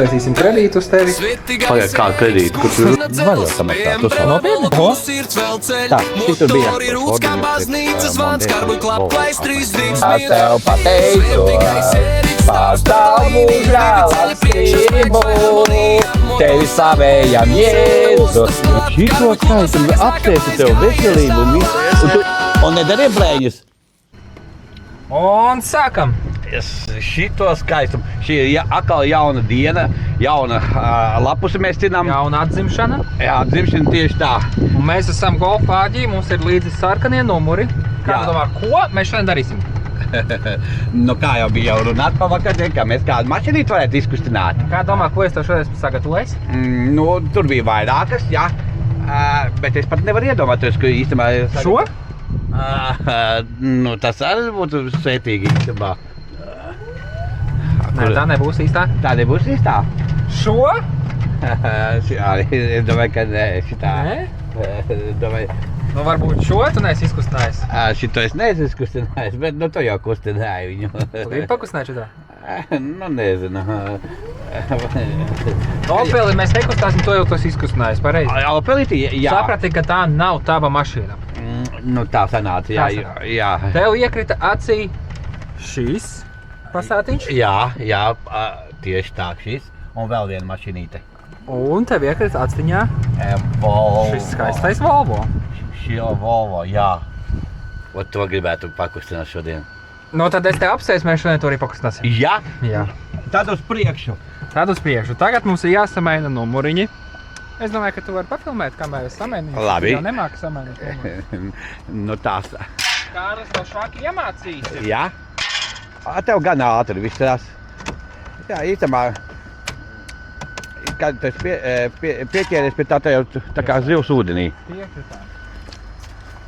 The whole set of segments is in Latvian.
uztaisīsim kredītu uz tevi. Pagaid, kā kredītu? Kur tu var jau samaksāt? Tu savu Nopietni? Ko? Tā, šī tur bija. Es tev pateicos par tavu žēlastību, tevi savējam Jēzus. Šito skaistumu apsēsi tev veselību un visu. Un nedarīja blēņas. Un sākam! Šito skaistumu. Šī ir atkal jauna diena, jauna lapusi mēs cinām. Jauna atzimšana. Jā, dzimšana tieši tā. Un mēs esam golfāģi, mums ir līdzi sarkanie numuri. Kā domā, ko mēs šodien darīsim? Nu kā jau bija jau runāt pavakardien, ka mēs kādu mašinīti varētu izkustināt. Kā domā, ko es tev šodien esmu sagatavojis? Nu, tur bija vairākas, jā. Bet es pat nevaru iedomāties, ka īstenībā... Šo? Nu, tas arī būtu sētīgi īstenībā. Nē, tā nebūs īstā. Tā nebūs īstā? Šo? Es domāju, ka nē, šitā. Nē? Nu, varbūt šo tu neesi izkustinājis. Šito es neesmu izkustinājis, bet nu tu jau kustināji viņu. Tu gribi pakustināt šitā? Nu, nezinu. Opeli mēs nekustāsim, to jau tu esi izkustinājis, pareizi. Opelīti, jā. Saprati, ka tā nav tava mašīna. Nu, tā sanāca, jā. Tev iekrita acī šīs pasātiņš. Jā, tieši tā šis. Un vēl viena mašinīte. Un tev iekrita actiņā Volvo. šis skaistais Volvo. Šī Volvo, jā. O to gribētu pakustināt šodien. Nu, tad es tev apsēs, mēs šodien to arī pakustināsim. Jā? Jā. Tad uz priekšu. Tad uz priekšu. Tagad mums ir jāsamaina numuriņi. Es domāju, ka tu vari pafilmēt, kamēr es samainīju. Labi. Tu jau nemāki samainīt numuri. Nu, tās. Kārlis tev šāki iemācīsi. Jā? Tev gan ātri viss tās. Jā, īstamā. Kad tu pieķēries pie tā jau tā kā zivs ūdenī. Tieši tā.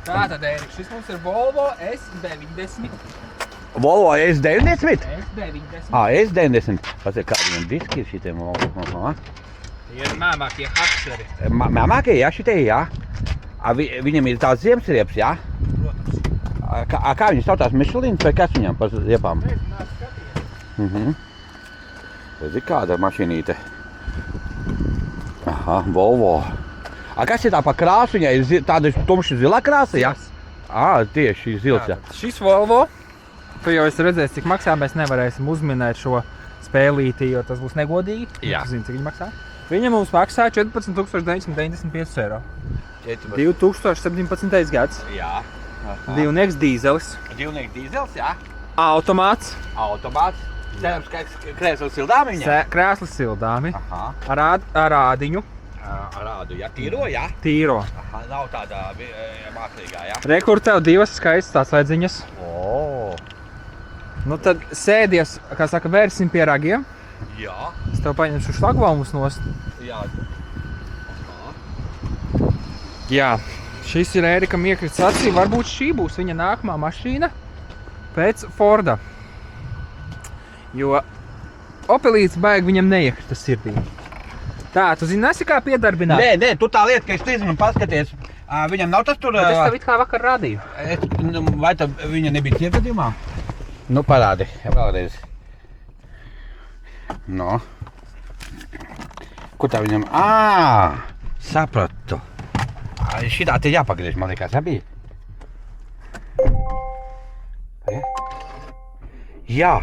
Tātad, Ērik, šis mums ir Volvo S90. Volvo S90? S90. S90. Pasaka, kādi viņam diski ir šitiem Volvo? Tie ir mēmākie hakseri. Mēmākie, jā, šitie, jā. Viņam ir tāds ziemsrieps, jā? Protams. Kā viņi saucās, Michelins vai kas viņam par ziepām? Nezinu, skatījies. Tas ir kāda mašinīte. Aha, Volvo. Kas ir tā pa krāsu? Viņai ir tāda tumši zilā krāsa, jā? Tieši zils, jā. Šis Volvo, tu jau esi redzējis, cik maksā, mēs nevarēsim uzminēt šo spēlīti, jo tas būs negodīgi. Jā. Tu zini, cik viņi maksā? Viņa mums maksā 14 995 eiro. 2017. gads. Jā. Divnieks dīzelis. Divnieks dīzels, jā. Automāts. Automāts. Cerams, ka krēsls sildāmi viņam? Krēsli sildāmi. Aha. Ar rādiņu. Rādu, jā. Tīro, jā? Tīro. Aha, nav tādā mākslīgā, jā? Rekur tev divas skaistas tās ledziņas. Nu tad sēdies, kā saka, vērsim pie ragiem. Jā. Es tev paņemšu šlagbaumus nost. Jā. Jā, šis ir Ērikam iekrits acī. Varbūt šī būs viņa nākamā mašīna pēc Forda. Jo Opelīts baigi viņam neiekrita sirdī. Tā, tu zini, nesi kā piedarbināt? Nē, tu tā lieta, ka es nezinu, paskaties. Viņam nav tas tur... Bet es tev it kā vakar radīju. Vai tad viņa nebija ciegadījumā? Nu, parādi, vēlreiz. No. Kur tā viņam? Sapratu. Šitā te jāpagriež, man liekas, bija? Jā.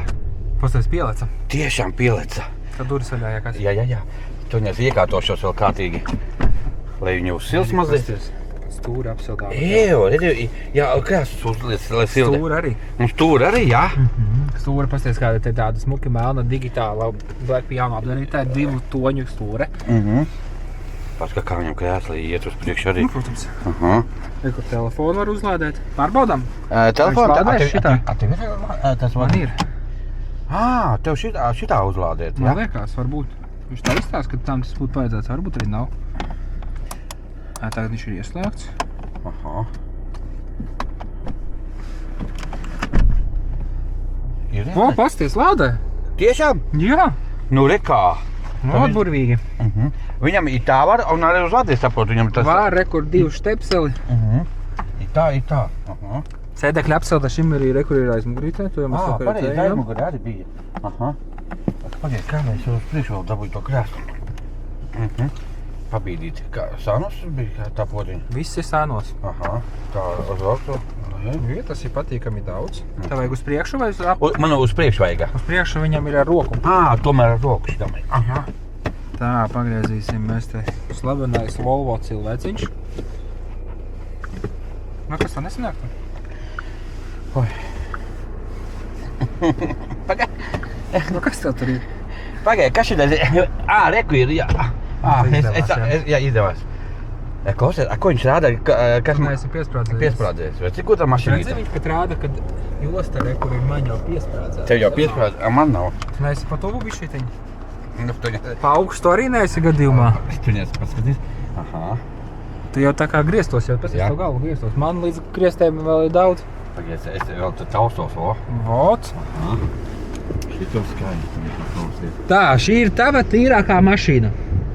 Pastāvis pieleca. Tiešām pieleca. Tad duris vaļā jākās. Jā. Tu viņas iekārtošos vēl kārtīgi, lai viņu uzsils mazliet. Stūri apsildām. Jā, kas uzliec, lai silda? Stūri arī. Un stūri arī, jā? Stūri, pastāvis, kāda te tāda smuki melna, digitāla, Black Piano apdarītā, 2 toņu stūre. Paska, kā viņam krēsli iet uz priekšu arī. Nu, protams. Kur telefonu var uzlādēt. Pārbaudām? Telefonu? Lādēs šitā? Tev ir? Tas Man ir. Tev šitā uzlādēt, Man liekas, varbūt. Viņš tā izstāsta, ka tam tas būtu paredzēts, varbūt arī nav. Tagad viņš ir ieslēgts. Aha. O, pasties, lādē! Tiešām? Jā! Nu, rekā. Atburvīgi. Viņam ir tā var, un arī uz lādē saprotu, viņam tas... Var, rekur 2 štepseli. Ir tā. Sēdekļa apsilda šim arī rekur ir aizmugurītē. Pareizi, aizmugurī arī bija. Aha. Pagaid, kā mēs uz priekšu vēl dabūju to krāsu? Pabīdīt. Kā sānos bija kā tā podziņa? Viss ir sānos. Aha, tā uz augstu. Ja, tas ir patīkami daudz. Tev vajag uz priekšu vai uz Man uz priekšu vajag. Uz priekšu viņam ir ar roku. Tomēr ar roku šitam. Aha. Tā, pagriezīsim mēs te slavenais Volvo cilvēciņš. Nu, kas tā nesanāk? Pagaid. Nu, kas tev tur ir? Pagaid, kas šitais? Reku ir, jā. Izdevās. Klausies, ko viņš rāda? Kas Neesi piesprādzējis. Piesprādzējis? Vai cik tā mašīna? Redzi, viņš pat rāda, kad josta rekur ir man jau piesprādzēta. Tev jau piesprādzējis, man nav. Tu neesi pa tuvu bišķietiņu? Tu Pa augstu arī neesi gadījumā. neesi paskatīs. Aha. Tu jau tā kā griestos, jau pēc Jā. to galvu griestos. Man līdz griestēm vēl ir daudz. Pagaid, es vēl te taustos, Vot. Šito skaņu. Tā, šī ir tava tīrākā mašīna.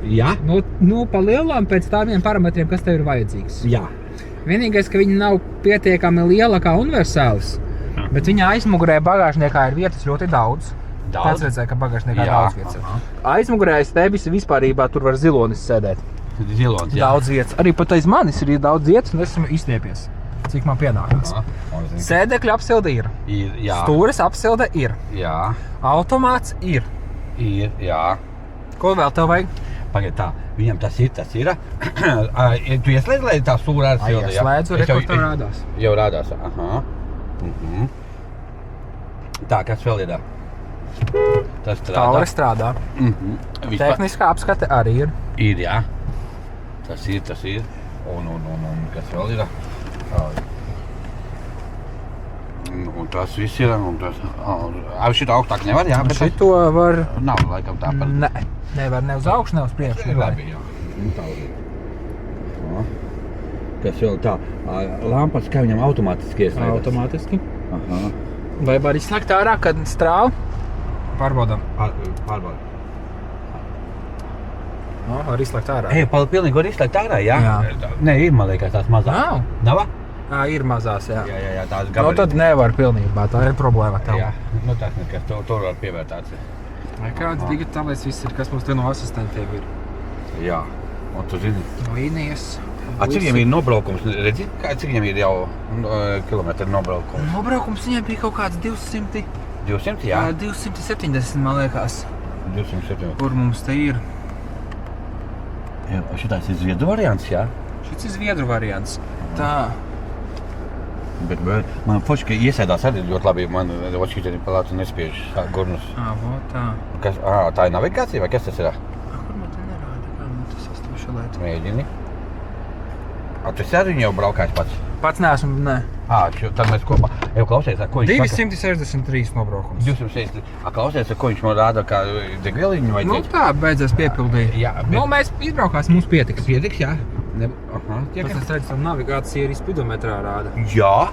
Jā? Nu, pa lielām pēc tādiem parametriem, kas tev ir vajadzīgs. Jā. Vienīgais, ka viņa nav pietiekami liela kā universāls, bet viņa aizmugurē bagāžniekā ir vietas ļoti daudz. Pats redzēja, ka bagāžniekā ir daudz vietas. Aizmugurē aiz tevis vispārībā tur var zilonis sēdēt. Zilonis, jā. Daudz vietas. Arī pat aiz manis ir daudz vietas un esmu izstiepies. Cik man pienākums. Sēdekļu apsilde ir. Jā. Stūres apsilde ir. Jā. Automāts ir. Ir, jā. Ko vēl tev vajag? Pagaid tā, viņam tas ir. Tu ieslēdz, lai tā stūra ar sildi, jā? Slēdzu, kur tev rādās. Jau rādās, aha. Tā, kas vēl ir? Tas strādā. Taure strādā. Tehniskā apskate arī ir. Ir, jā. Tas ir. Un kas vēl ir? Un tas viss ir, un tas... Šito augstāk nevar, jā? Bet Šito var... nav, laikam, tā par... Ne, nevar ne uz augšu, ne uz priekšu. Labi, jā. Kas vēl tā? Lampas, kā viņam automātiski ieslēdzas? Automātiski. Aha. Vai var izslēgt ārā, kad strāv? Pārbaudam. Pārbaudam. No, var izslēgt ārā. Pilnīgi var izslēgt ārā, jā? Jā. Nē, ir, man liekas, tās mazās. Nav? Nav? Ir mazās, jā. Jā, tās Nu, gabalīgi. tad nevar pilnībā, tā ir problēma tev. Jā, nu tas nekas, to var pievērtāts. Vai kāds digitālais viss ir, kas mums te no asistentiem ir? Jā, un tu zini. Līnijas. Cik viņam ir nobraukums, redzi? Cik viņam ir jau kilometri nobraukums? Nobraukums viņam bija kaut kāds 200, 200, jā? 270, man liekas. 207. Kur mums te ir? Jā, šitais ir zviedru variants, jā? Šis ir zviedru variants. Tā. Bet man forši, ka iesēdās arī ļoti labi, man očkīteni palātu nespiež gurnus. Vot tā. Kas, tā ir navigācija vai kas tas ir? Kur man te nerāda, kā man tas iztuviša lieta? Mēģini. Tu esi arī jau braukājis pats? Pats neesmu, ne. Tad mēs kopā. Jau klausies, ko viņš 263 nobraukums. 260. Klausies, ko viņš man rāda, kā degvieliņu vai Nu tā, beidzēs piepildīt. Jā, bet... Nu, mēs izbraukās, mums pietiks. Pietiks, jā? Tas es redzu, navigācija arī spidometrā rāda. Jā.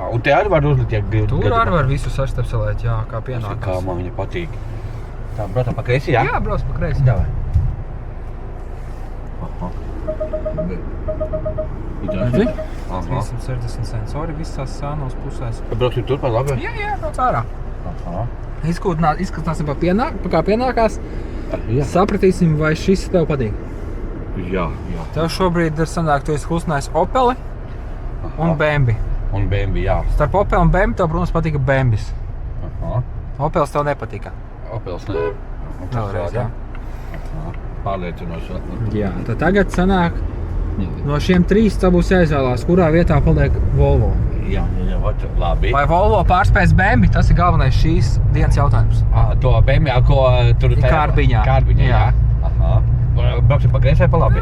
Un te arī var uzlikt, ja gribi. Tur arī var visu saštepselēt, jā, kā pienākums. Kā man viņa patīk. Tā, braucam pa kreisi, jā? Jā, brauc pa kreisi. Davai. Redzi? 360 sensori visās sānos pusēs. Brauksim tur par labi? Jā, brauc ārā. Izskatāsim kā pienākās. Sapratīsim, vai šis tev patīk. Jā. Tev šobrīd ir sanāk, tu esi uzsnājis Opeli un BMW. Un BMW, jā. Starp Opeli un BMW tev, protams, patika BMWs. Opels tev nepatika. Opels ne. Vēlreiz, jā. Pārliecinoši. Jā, tad tagad sanāk, no šiem 3 tev būs jāizvēlās, kurā vietā paliek Volvo. Jā, labi. Vai Volvo pārspēs BMW? Tas ir galvenais šīs dienas jautājums. To BMW, ko tur tajā? Kārbiņā. Kārbiņā, jā. Brauksim pa kreisi vai pa labi?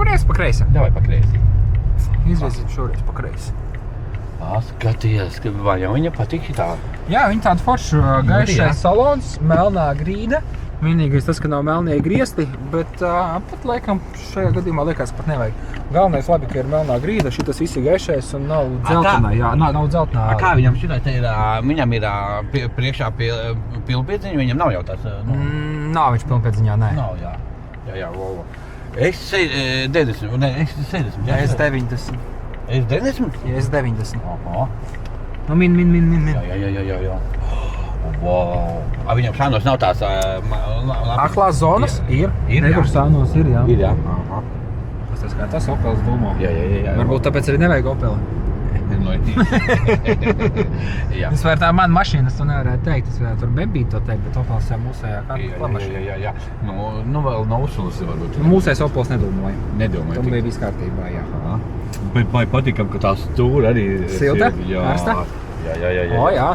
Reiz pa kreisi. Davai pa kreisi. Izvirzīsim šoreiz pa kreisi. Skaties, vai jau viņa patīk šitā? Jā, viņa tāda forša gaišais salons, melnā grīda. Vienīgais tas, ka nav melnie griesti, bet pat laikam šajā gadījumā liekas pat nevajag. Galvenais labi, ka ir melnā grīda, šitas viss ir gaišais un nav dzeltenā. Jā, nav dzeltenā. Kā viņam šitai te ir, viņam ir priekšā pilnpiedziņa, viņam nav jau tās? Nav viņš pilnpiedziņā, nē. Nav, jā. Jā, Volvo. S90, ne, S60, jā. S90. S90? Jā, S90. Aha. Nu, min. Jā. Wow. Viņam sānos nav tās... Aklās zonas ir. Ir, Nekur jā. sānos ir, jā. Ir, jā. Aha. Tas kā tas Opels dūmo. Jā. Varbūt tāpēc arī nevajag Opeli. No jā. Es varu tā mana mašīna, es to nevarētu teikt. Es varētu tur bebīt to teikt, bet Opels jau mūsējā kā mašīna. Jā. Nu vēl nav uzsūsi varbūt. Mūsējs Opels nedūmoja. Nedomāju. Tam bija viss kārtībā, jā. Aha. Bet vai patīkam, ka tā stūra arī... Silta? Jā. Karsta? Jā. O, jā.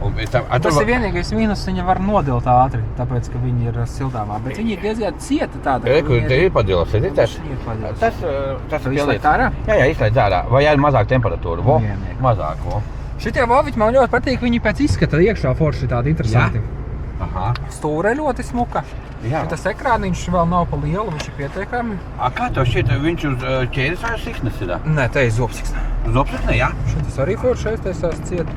Tas Tas ir vienīgais mīnus, viņa var nodilt ātri, tāpēc, ka viņi ir siltāmā. Bet viņi ir diezgan cieta tāda. Te ir padilās, tas ir Izslēgt ārā? Jā, izslēgt ārā. Vai ir mazāk temperatūra? Vo, Miernieki. mazāk, vo. Šitie voviķi man ļoti patīk, viņi pēc izskata iekšā forši tādi interesanti. Aha. Stūre ļoti smuka. Jā. Šitas ekrāniņš vēl nav pa lielu, viņš ir pietiekami. Kā tev šķiet, viņš uz ķēdes vai uz siksnes ir? Nē, te ir zopsiksne. Zopsiksne, jā? Šitas arī forši aiztaisās ciet.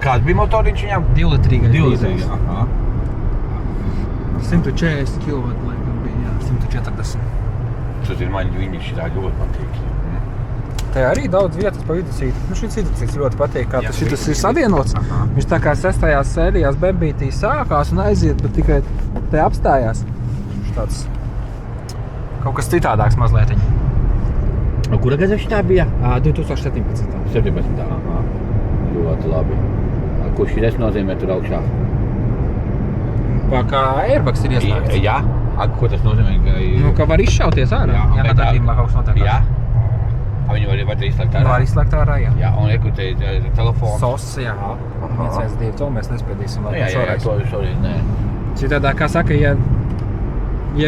Kāds bija motoriņš viņam? 2-litrīgais. 2-litrīgais. Aha. 140 kW laikam bija, jā, 140. Tas ir man viņi šitā ļoti patīk. Te arī daudz vietas pa vidusīt. Nu, šis vidusīts ļoti patīk, kā Jā, tas šitas ir vidusīts. savienots. Aha. Viņš tā kā 6. sērijās bembītī sākās un aiziet, bet tikai te apstājās. Viņš tāds kaut kas citādāks mazlietiņ. Kura gada šitā bija? 2017. 17. Aha. Ļoti labi. Ko šitais nozīmē tur augšā? Kā airbags ir ieslēgts. Jā. Ko tas nozīmē? Nu, ka var izšauties ārā, ja gadījumā kaut kas notiekās. Jā. Viņi var izslēgt ārā? Var izslēgt ārā, jā. Jā, un te ir telefons. SOS, jā. 112, to mēs nespiedīsim. Jā, to šoreiz nē. Citādā, kā saka, ja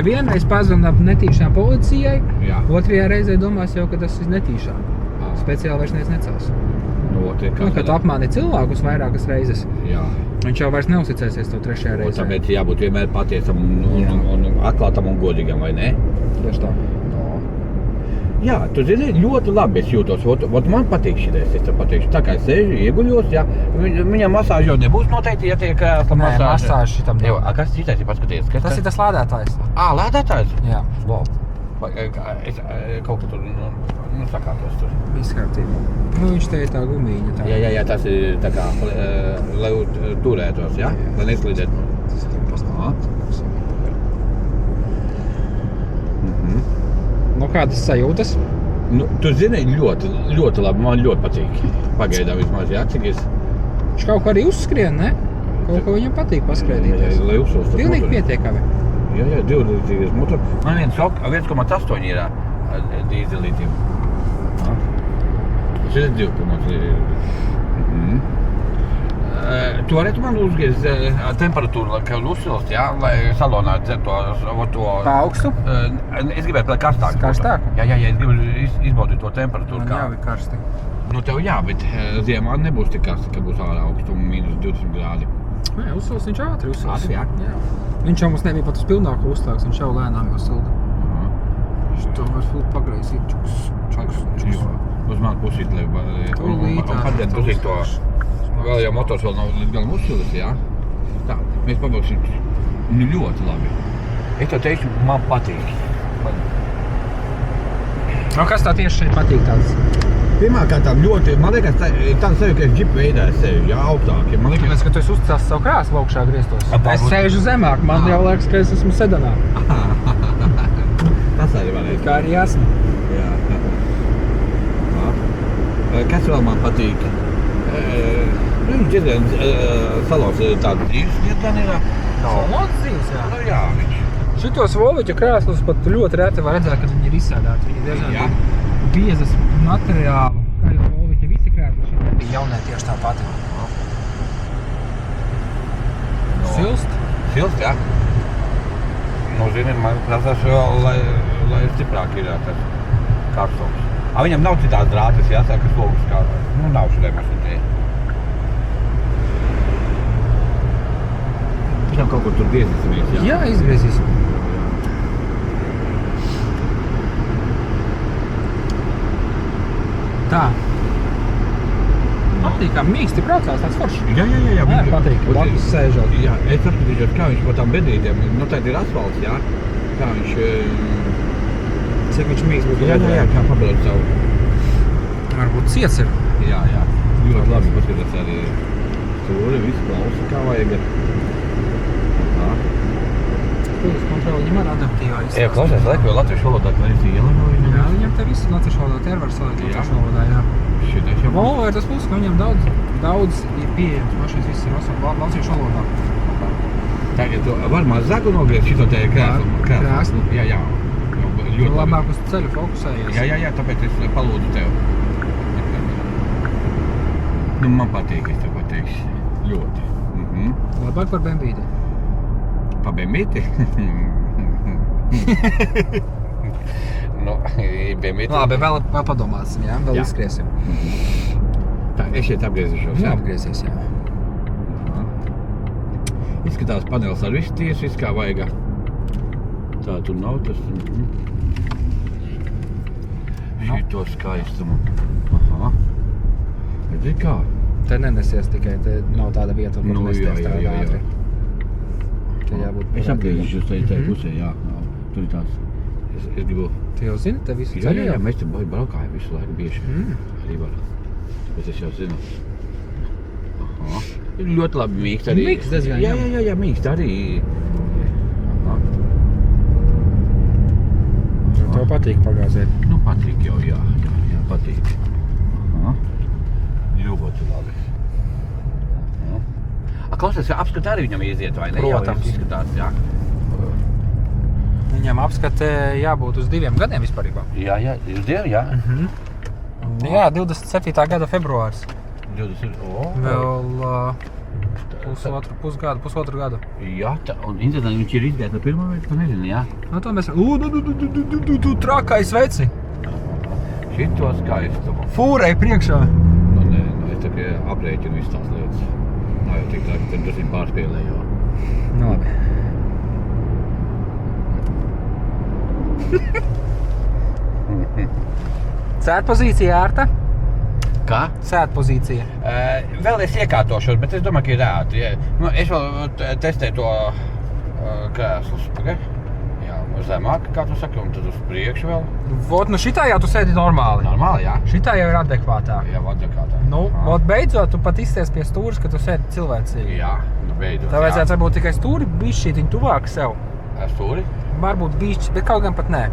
vienreiz pazvana netīšām policijai, Jā. otrajā reizē domās jau, ka tas ir netīšām. Speciāli vairs neviens necels. Nu, Kad tu apmāni cilvēkus vairākas reizes, Jā. viņš jau vairs neuzticēsies to trešajā Un reizē. tāpēc jābūt vienmēr patiesam un atklātam un godīgam, vai ne? Tieši tā. Jā, tu zini, ļoti labi es jūtos. Ot man patīk šitais, es tev pateikšu. Tā kā es sēžu, ieguļos, jā. Viņam masāžu jau nebūs noteikti, ja tiek krēsla Nē, masāža. masāža šitam nav. Jā, kas citais ir paskaties? Tas ir tas lādētājs. Lādētājs? Jā, Wow. Es kaut kā tur, sakātos tur. viss kārtībā. Nu, viņš te ir tā gumīņa. Tā. Jā, tas ir tā kā, lai turētos, jā? Lai neslīdētu. Aha. Nu, kādas sajūtas? Nu, tu zini, ļoti labi, man ļoti patīk. Pagaidām vismaz, jā, cik es... Viņš kaut ko arī uzskrien, ne? Kaut ko viņam patīk paskrēdīties. Lai uzsos tas Pilnīgi motors. pietiekami. Jā, 2-litrīgas motor. Man 1,8 ir dīzelītiem. Šis ir 2,3. Tu varētu man uzgriezt temperatūru, ka uzsilst, jā, lai salonā dzer to... Pa augstu? Es gribētu, lai karstāk. Karstāk? Jā, es gribu izbaudīt to temperatūru. Man jau ir karsti. Nu, tev jā, bet ziemā nebūs tik karsti, ka būs ārā augstuma minus 20 grādi. Nē, uzsils viņš ātri uzsils. Ātri, jā? Viņš jau mums nebija pat uz pilnāku uzslēgs, viņš jau lēnām jau silda. Viņš to var fullt pagreizīt. Čuks. Uz mani pusīt, lai padēt pusīt to. Vēl jau motors vēl nav līdz galam uzsilis, jā? Tā, mēs pabrauksim. Nu, ļoti labi. Es tev teikšu, man patīk. Nu, kas tā tieši šeit patīk tāds? Pirmkārtām ļoti, man liekas, tāda sevi, ka es džipu veidā sevi, jā, augstāk. Ja, man Tāpēc, liekas, ka tu esi uzcēlis savu krāslu augšā griestos. Varbūt. Es sēžu zemāk, man jau liekas, ka es esmu sedanā. tas arī varētu. Kā arī esmu. Jā. Kas vēl man patīk? Viņš diezgan salons tādu dzīves diezgan ir. Salons dzīves, jā. Nu jā, viņš. Šitos Volviķa krēslus pat ļoti reti var redzēt, kad viņi ir izsēdēti. Viņi ir Jā. diezgan biezas materiāli. Kā jau Volviķa visi krēsli, šeit bija jaunē tieši tā pati. Silst? Silst, jā. Nu, zini, man prasās vēl, lai stiprāk ir tas karstums. Viņam nav citās drātas, jāsaka, ka slogus kā... Nu, nav šodien mašīnē. Viņam kaut kur tur griezīsimies, jā? Jā, izgriezīsim. Tā. Patīkam, mīksti braucās, tāds foršs. Jā. Jā, patīk, blakus sēžot. Jā, es apskatīšos, kā viņš pa tām bedrītēm, nu, tā ir asfalts, jā? Kā viņš... Cik viņš mīksts būs? Jā, kā pabrauc savu. Varbūt ciets ir. Jā. Ļoti labi, paskatās arī stūri, visu klausa kā vajag. Pūles kontroli viņam ar adaptīvā izstāstu. Jā, klausies, laiku vēl latviešu valodā, ka arī ielinoju. Jā, viņam te viss latviešu valodā, te var salēt latviešu valodā, jā. Šitais jau Volvo ir tas puses, ka viņam daudz ir pieejams mašīnas, viss ir latviešu valodā. Tagad tu var mazāk nogriezt šito te krēslu. Krēslu? Jā. Ļoti Labāk uz ceļu fokusējies. Jā, tāpēc es palūdzu tev. Nu, man patīk, es tev pateikšu. Ļoti. Labāk par bembīti. Pa bembīti? Nu, bembīti. Labi, vēl padomāsim, jā? Vēl izskriesim. Tā, es šeit apgriezīšos, jā? Apgriezies, jā. Izskatās panelis ar visu tiesu, viss kā vajag. Tā tur nav tas. Šito skaistumu. Aha. Redzi kā? Te nenesies tikai, te nav tāda vieta, kur nesties tā ātri. Te jābūt... Es apgriezīšos tajā pusē, jā. Tur ir tās. Es gribu... Tu jau zini, te visu ceļu Jā, mēs te braukājam visu laiku bieži. Arī var. Tāpēc es jau zinu. Aha. Ir ļoti labi mīkst arī. Mīkst diezgan, jā. Jā, mīkst arī. Aha. Tev patīk pagāzēt. Nu, patīk jau, jā, patīk. Aha. Ļoti labi. Aha. Klausies, apskata arī viņam iziet, vai ne? Protams. Jā, izskatās, jā. Viņam apskate jābūt uz 2 gadiem vispārībā. Jā, uz 2, jā. Jā, 27. gada februārs. 20, Vēl pusotru gadu. Jā, un internetā viņš ir izgājis no pirmā veids, tu nezini, jā? Nu, to mēs... Tu trakais veci! Šito skaistumu. Fūrei priekšā! Nu, nē, es tā kā aprēķinu visu tās lietas. Nav jau tik tā, ka tas ir pārspēlē jau. Nu, labi. Sēdpozīcija ērta? Kā? Sēdpozīcija. Vēl es iekārtošos, bet es domāju, ka ir ērti. Nu, es vēl testēju to krēslus. Jā, zemāk, kā tu saki, un tad uz priekšu vēl. Vot, nu šitā jau tu sēdi normāli. Normāli, jā? Šitā jau ir adekvātāk. Jā, adekvātāk. Nu, vot beidzot, tu pat izties pie stūris, ka tu sēdi cilvēcīgi. Jā, nu beidzot, Tā vajadzētu varbūt tikai stūri bišķītiņ tuvāk sev. Stūri? Varbūt bišķi, bet kaut gan pat nē.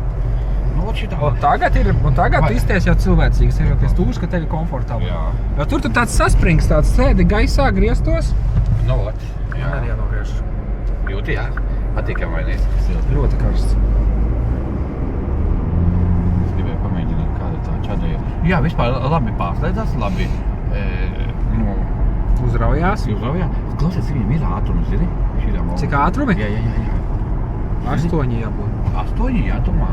Nu, šitā. Un tagad tu izties jau cilvēcīgs, ir jau pie stūris, ka tev ir komfortabli. Jā. Jo tur tāds saspringts, tāds sēdi gaisā, griestos. Nu, ot. Jā. Arī jānogriež. Jūti, jā? Patīkam vai ne? Ļoti karsts. Es gribēju pamēģināt, kāda tā čadēja. Jā, vispār labi pārslēdzās, labi. Uzraujās. Klausies, viņam ir ātrums, zini? Cik ātrumi? Jā. 8 jābūt. 8, jā, tomā.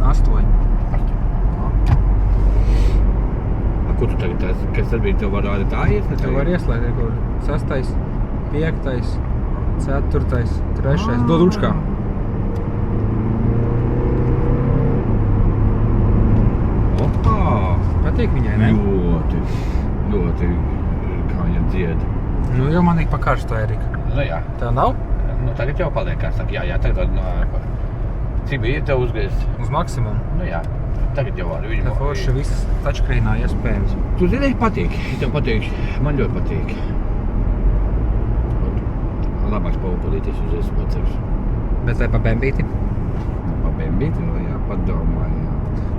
8. Ko tu tagad tās, kas tad bija, tev var arī tā iet? Tev var ieslēgt, kur 6, 5, 4, 3. Dod ručkā. Opā! Patīk viņai, ne? Ļoti, kā viņa dzied. Nu, jau man ir pa karstu, Erika. Nu, jā. Tev nav? Nu, tagad jau paliek karstāk. Jā, tagad cik bija tev uzgriezt? Uz maksimumu. Nu, jā. Tagad jau var. Te forši viss touchscreenā iespējams. Tu zini, patīk. Tev patīk. Man ļoti patīk. Labāks paupulītis uz es paceļus. Bet vai pa bembīti? Pa bembīti, jā, padomāju.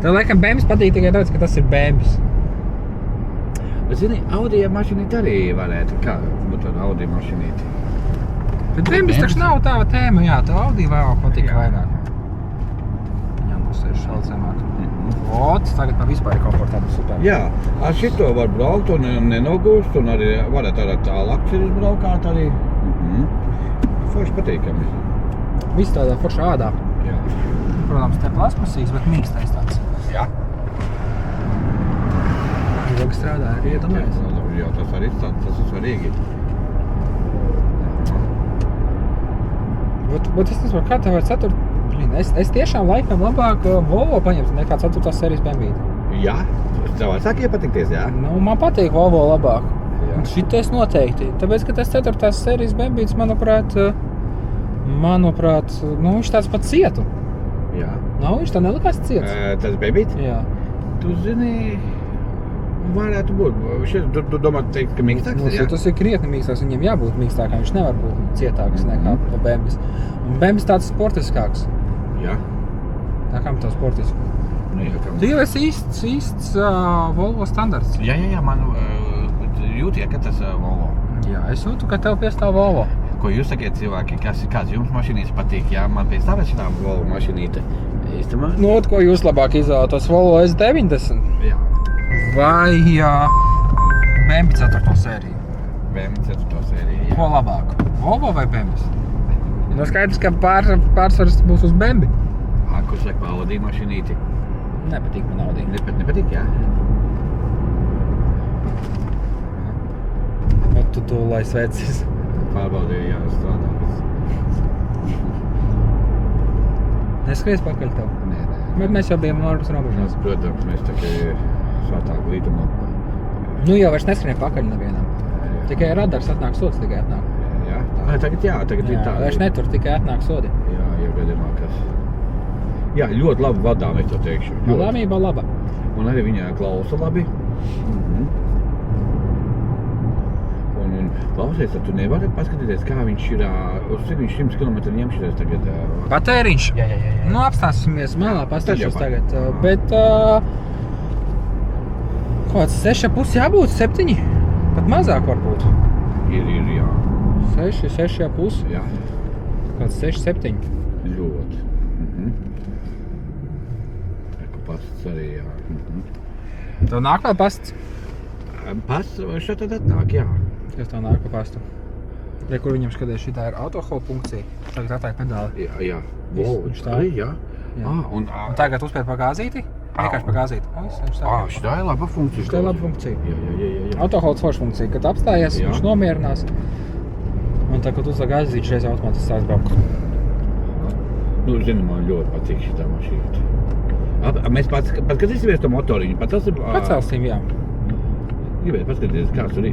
Tev laikam bembis patīk tikai tāpēc, ka tas ir bembis. Bet zini, Audi mašinīti arī varētu. Kā būtu tāda Audi mašinīti? Bet bembis taču nav tāva tēma, jā. Tev Audi vēl patīk vairāk. Viņam būs ir šāds zemāk. Ot, tagad man vispār ir komfortabli, super. Jā, ar šito var braukt un nenogūst, un arī varētu ar tālāk ceļus braukāt arī. Forši patīkami. Viss tādā foršā ādā. Jā. Protams, te plasmasīgs, bet mīkstais tāds. Jā. Logi strādā, arī iedomājies. Jā, tas arī tas ir svarīgi. Bet es nezinu, kā tev ar 4. Es tiešām laikam labāk Volvo paņemtu nekā 4. sērijas bembīti. Jā? Tev vecāk iepatikties, jā? Nu, man patīk Volvo labāk. Jā. Un šitais noteikti. Tāpēc, ka tas 4. sērijas bembīts, manuprāt, nu, viņš tāds pat cietu. Jā. Nav, viņš tā nelikās ciets. Tas bembīts? Jā. Tu zini, Varētu būt. Tu domā teikt, ka mīkstāks Nu, ir, jā? tas ir krietni mīkstāks, viņam jābūt mīkstākam, viņš nevar būt cietāks nekā pa Bembis. Un Bembis tāds sportiskāks. Jā. Tā kā tā sportiski. Nu, jā, kā. Tu jau esi īsts Volvo standarts. Jā, man jūtie, ka tas Volvo. Jā, es jūtu, ka tev piestāv Volvo. Ko jūs sakiet cilvēki, kāds jums mašīnīs patīk, jā? Man piestāv šitā Volvo mašīnīte. Īstamā? Nu, ko jūs labāk izvēlētos, Volvo S90 Jā. vai Bembi 4. sēriju? BMW 4. sērija, jā. Ko labāk, Volvo vai Bembis? Nu, skaidrs, ka pārsvars būs uz Bembi. Kur saka Audi mašīnīti? Nepatīk man Audi. Nepatīk, jā? Tu lai svecis. Pārbaudīju, jā, strādā. Neskries pakaļ tev. Nē. Bet mēs jau bijām ārpus robežās. Protams, mēs tikai svētāk līdumā. Nu jau vairs neskrien pakaļ nevienam. Tikai radars atnāk sods, tikai atnāk. Jā, tagad ir tā. Vairs netur, tikai atnāk sodi. Jā, jau gadījumā, kas... Jā, ļoti labi vadām, es to teikšu. Labība laba. Un arī viņa klausa labi. Un klausies, tad tu nevari paskatīties, kā viņš ir, uz cik viņš 100 km ņemšies tagad. Patēriņš? Jā. Nu, apstāsimies malā, pastāšos tagad. Bet, kāds 6,5 jābūt, 7? Pat mazāk varbūt. Ir, jā. 6,5. Jā. Kāds 6, 7. Ļoti. Pasts arī, jā. Tev nāk vēl pasts? Pasts šeit tad atnāk, jā. Kas tev nāk pa pastu? Re, kur viņam skaties, šitā ir autohola funkcija. Tagad attāja pedāli. Jā. Viņš tā? Arī, jā. Jā. Un tagad uzspēj pagāzīti? Vienkārši pagāzīti. Šitā ir laba funkcija. Šitā ir laba funkcija. Jā. Autohola forša funkcija. Kad apstājies, Jā. viņš nomierinās. Un tā, kad uzliek gāzīti, reiz automātiski sāks braukt. Nu, zinu, man ļoti patīk šitā mašīna. Mēs paskatīsimies to motoriņu. Pacelsim, jā. Gribētu paskatīties, kāds tur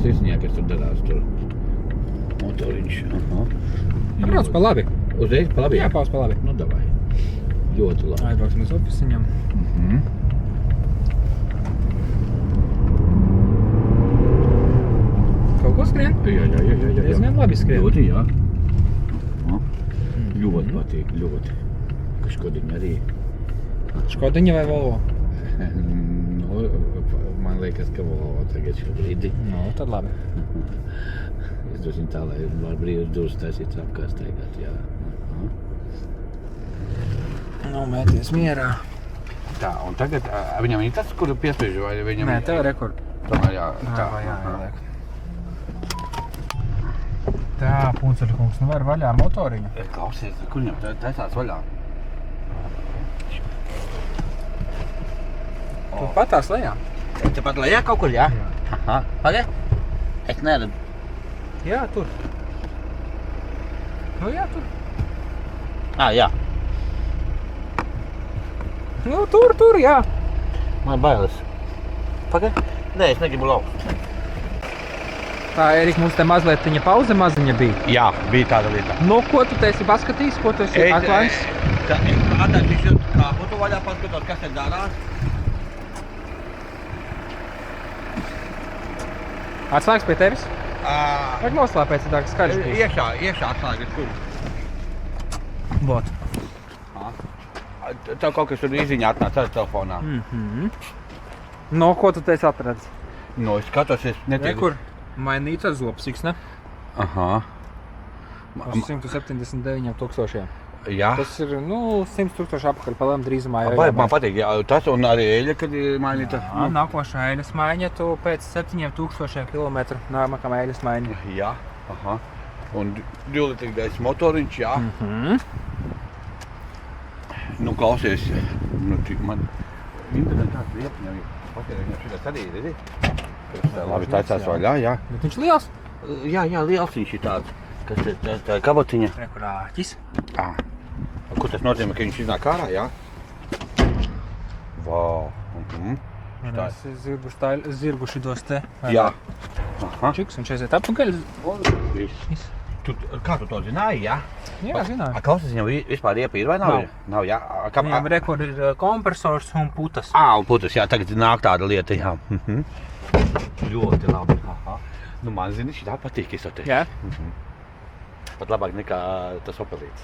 sirsniņā, kas tur darās tur. Motoriņš. Brauc pa labi. Uzreiz pa labi? Jā, pauc pa labi. Nu, davai. Ļoti labi. Aizbrauksim uz ofisiņam. Kaut ko skrien? Jā. Diezgan labi skrien. Ļoti, jā. Ļoti patīk, ļoti. Škodiņa arī. Škodiņa vai Volvo? Nu, man liekas, ka Volvo tagad šobrīd. Nu, tad labi. Es dosim tā, lai var brīvas durvis taisīt apkārt staigāt, jā. Nu, mēties mierā. Tā, un tagad viņam ir tas, kuru piespiež, vai viņam... Nē, tev ir rekord. Tomēr jā, tā. jāieliek. Tā, Punceļkungs, nu var vaļā motoriņu. Klausies, kur viņam taisās vaļā? Tu patās lejā? Tepat lejā kaut kur, jā? Jā. Aha, pagaid. Es neredzu. Jā, tur. Nu, jā, tur. Jā. Nu, tur, jā. Man bailes. Pagaid. Nē, es negribu laukt. Tā, Erika, mums te mazliet pauze maziņa bija. Jā, bija tāda lieta. Nu, ko tu te esi paskatījis, ko tu esi atklājis? Attāļīšu kāputu vaļā, paskatot, kas te darās. Atslēgas pie tevis? Vajag noslēpēt, tā kā skaļš būs. Iekšā atslēgas kur. Bot. Tev kaut kas tur izziņā atnāca ar telefonā. No, ko tu te esi atradis? No, es skatos, es netieku. Kur? Mainīts ar zopsiks, ne? Aha. Uz 179 000. Jā. Tas ir, 100 000 apakaļ palēm drīzumā jau. Man patīk, jā, tas un arī eļa, kad ir mainīta. Jā, nākošā eļas maiņa, tu pēc 7000 km nākamā eļas maiņa. Jā, aha. Un 2-litrīgais motoriņš, jā. Nu, klausies, man internet tāds lieta, viņam šitas arī, redzi? Labi, taisās vaļā, jā. Bet viņš liels? Jā, liels viņš ir tāds. Kas ir tā kabotiņa? Rekurāķis. Kur tas nozīmē, ka viņš iznāk ārā, jā? Vau. Es zirgu šitos te. Jā. Aha. Čiks, un šeit apakaļ. Viss. Kā tu to zināji, jā? Jā, zināju. Klausies, viņam vispār riepa ir vai nav? Nav, jā. Viņam rekord ir kompresors un putas. Un putas, jā, tagad nāk tāda lieta, jā. Ļoti labi. Aha. Nu, man zini, šitā patīk izsoties. Jā. Pat labāk nekā tas opelīts.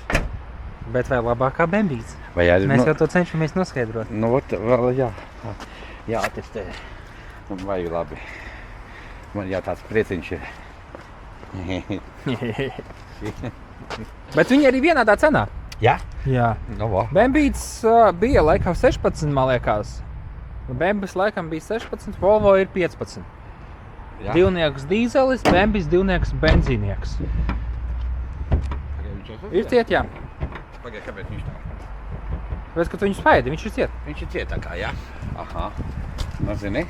Bet vai labāk kā bembīts? Vai arī, Mēs jau to cenšamies noskaidrot. Nu, vēl jā. Jā, atestē. Un vai labi. Man jā, tāds prieciņš ir. Bet viņi arī vienādā cenā. Jā? Jā. Nu, vo. Bembīts bija laikam 16, man liekas. Bembis laikam bija 16, Volvo ir 15. Jā. Divnieks dīzelis, Bembis divnieks benzīnieks. Ir ciet, jā. Pagaid, kāpēc viņš tā? Pēc, ka tu viņu spaidi, viņš ir ciet. Viņš ir ciet tā kā, jā? Aha. Nu, zini,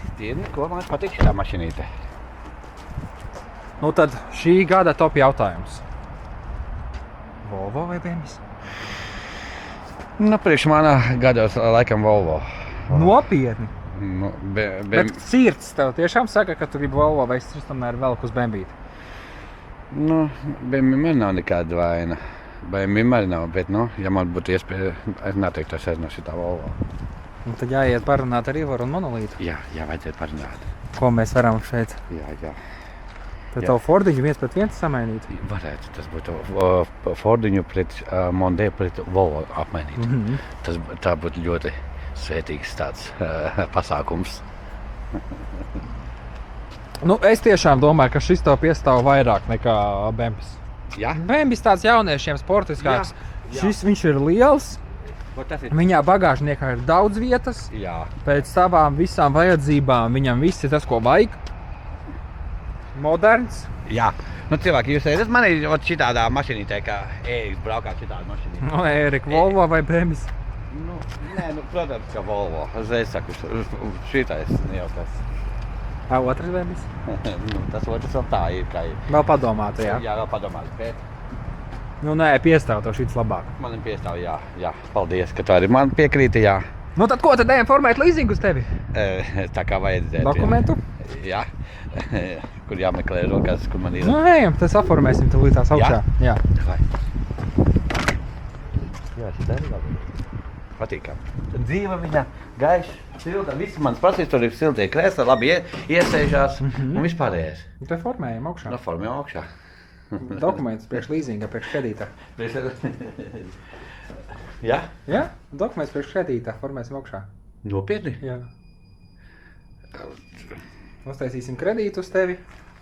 ko man patīk šitā mašinīte. Nu tad šī gada top jautājums. Volvo vai Bembis? Nu, priekš manā gados laikam Volvo. Nopietni. Nu, Bet sirds tev tiešām saka, ka tu gribi Volvo vai es tomēr velku uz Bembīti? Nu, man nav nekāda vaina. Vienmēr nav, bet, nu, ja man būtu iespēja, es neteiktu, es aiznos šitā Volvo. Un tad jāiet parunāt ar Ivaru un Monolītu. Jā, vajadzētu parunāt. Ko mēs varam šeit? Jā. Tad tavu Fordiņu 1-1 samainīt? Varētu, tas būtu Fordiņu pret Mondē pret Volvo apmainīt. Tā būtu ļoti svētīgs tāds pasākums. Nu, es tiešām domāju, ka šis tev piestāv vairāk nekā Bembis. Jā? Bembis tāds jauniešiem sportiskāks. Jā. Viņš ir liels, Tas ir... viņā bagāžniekā ir daudz vietas. Jā. Pēc savām visām vajadzībām viņam viss ir tas, ko vajag. Moderns. Jā. Nu, cilvēki, jūs redzat, man ir šitādā mašinītē, kā Ēriks braukā šitādā mašinītē. No, Ērika, Volvo vai Bembis? Nu, protams, ka Volvo. Es saku, šitais jau tas. Otrs Bembis? Tas otrs vēl tā ir, kā ir. Vēl padomāt, jā. Jā, vēl padomāt, bet... Nu, nē, piestāv tev šits labāk. Man ir piestāv, jā. Paldies, ka tu arī man piekrīti, jā. Nu, tad ko tad ejam formēt leasingu uz tevi? Tā kā vajadzētu. Dokumentu? Jā. Kur jāmeklē rokas, kur man ir. Nu, ejam, tad saformēsim tev līdz tās augšā. Jā. Vai. Jā, šitā ir labi. Patīkam. Dzīva viņa, gaiša, silta, visi mans prasīs, tur ir siltie krēsli, labi iesēžās un vispārējais. Te formējam augšā. No formējam augšā. Dokumentus priekš leasinga, priekš kredīta. Jā? Jā? Dokuments priekš kredīta, formēsim augšā. Nopietni? Jā. Uztaisīsim kredītu uz tevi.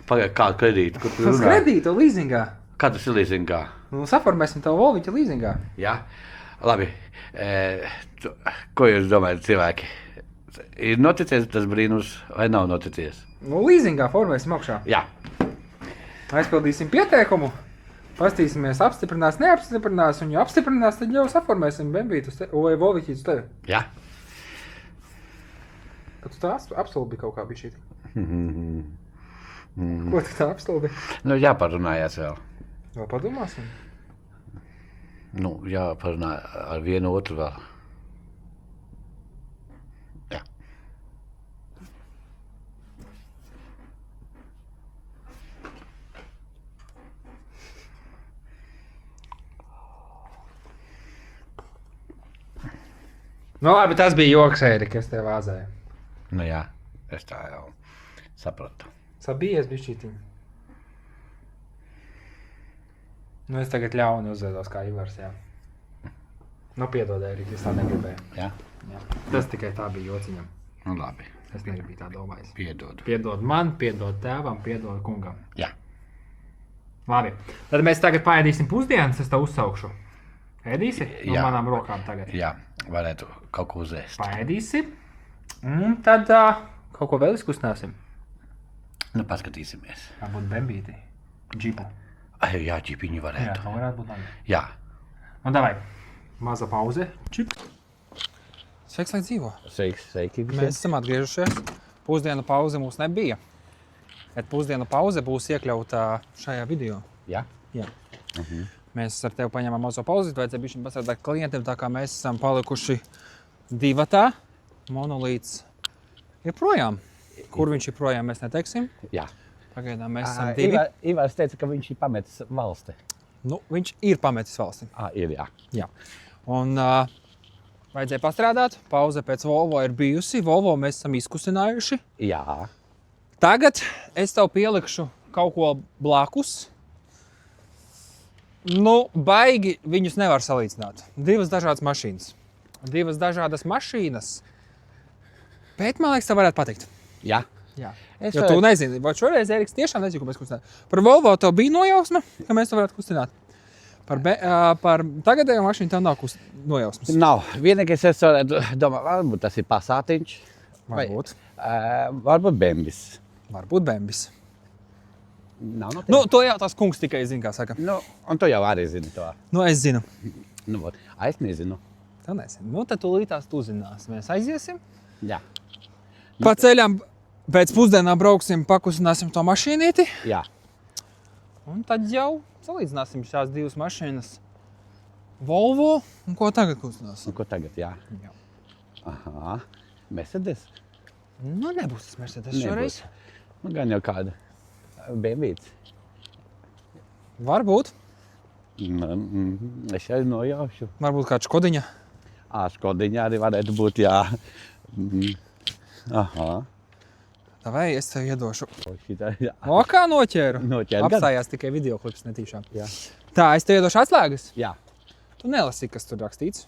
Pagaid, kādu kredītu? Kur tu Uz runā? kredītu leasingā. Kādu tas ir leasingā? Nu, saformēsim tev Volviņa leasingā. Jā? Labi. Ko jūs domājat, cilvēki? Ir noticies tas brīnums vai nav noticies? Nu, leasingā formēsim augšā. Jā. Aizpildīsim pieteikumu. Pastīsimies, apstiprinās, neapstiprinās. Un, ja apstiprinās, tad jau saformēsim Bembītu uz tevi. Vai Volviņu uz tevi. Jā. Kad tu tā apstulbi kaut kā bišķīt? Ko tu tā apstulbi? Nu, jāparunājās vēl. Vēl padomāsim? Nu, jāparunā ar vienu otru vēl. Jā. Nu labi, tas bija joks, Ērika, es tev vāzēju. Nu jā, es tā jau sapratu. Sabijies bišķītiņ. Nu es tagad ļauni uzvedos kā Ivars, jā. Nu piedod, Ērika, es tā negribēju. Jā? Jā. Tas tikai tā bija jociņam. Nu labi. Es negribēju tā domājis. Piedod. Piedod man, piedod tēvam, piedod kungam. Jā. Labi, tad mēs tagad paēdīsim pusdienas, es tev uzsaukšu. Ēdīsi? No Jā. manām rokām tagad. Jā, varētu kaut ko uzēst. Paēdīsi. Un tad kaut ko vēl izkustināsim. Nu, paskatīsimies. Varbūt Bembīti. Džipu. Jā, ģipiņi Jā, varētu. tā varētu būt labi. Jā. Un davai, maza pauze. Čip. Sveiks, lai dzīvo. Sveiki. Mēs esam atgriežušies. Pusdienu pauze mums nebija. Bet pusdienu pauze būs iekļauta šajā video. Jā? Jā. Mēs ar tevi paņemam mazo pauzi, vajadzēja bišķiņ pasargāt klientiem, tā kā mēs esam palikuši divatā. Monolīts ir projām. Kur viņš ir projām, mēs neteiksim. Jā. Pagaidām mēs esam divi. Ivars teica, ka viņš ir pametis valsti. Nu, viņš ir pametis valsti. Ir, jā. Jā. Un vajadzēja pastrādāt. Pauze pēc Volvo ir bijusi. Volvo mēs esam izkustinājuši. Jā. Tagad es tev pielikšu kaut ko blakus. Nu, baigi viņus nevar salīdzināt. Divas dažādas mašīnas. Bet, man liekas, tev varētu patikt. Jā. Jā. Jo tu nezini, vai šoreiz Eriks tiešām nezinu, ko mēs kustināt. Par Volvo tev bija nojausma, ka mēs to varētu kustināt. Par tagadējo mašīnu tev nav nojausmas. Nav. Vienīgais es varētu domāt, varbūt tas ir Passatiņš. Varbūt. Varbūt Bembis. Varbūt Bembis. Nav no Nu, to jau tās kungs tikai zina, kā saka. Nu, un tu jau arī zini to. Nu, es zinu. Nu, vot. Es nezinu. Tu nezini. Nu, tad tūlītās tu zinās. Mēs aiziesim. Jā. Pa ceļam pēc pusdienām brauksim, pakustināsim to mašīnīti. Jā. Un tad jau salīdzināsim šās divas mašīnas. Volvo un ko tagad kustināsim. Un ko tagad, jā? Jā. Aha. Mercedes? Nu, nebūs tas Mercedes Nebūs. šoreiz. Nu, gan jau kāda. Bembīts. Varbūt. Es jau nojaušu. Varbūt kāda Škodiņa. Škodiņā arī varētu būt, jā. Aha. Vai es tev iedošu. Šitā, jā. O, kā noķēru. Noķēru gan. Apstājās tikai videoklips netīšām. Jā. Tā, es tev iedošu atslēgas. Jā. Tu nelasīji, kas tur rakstīts.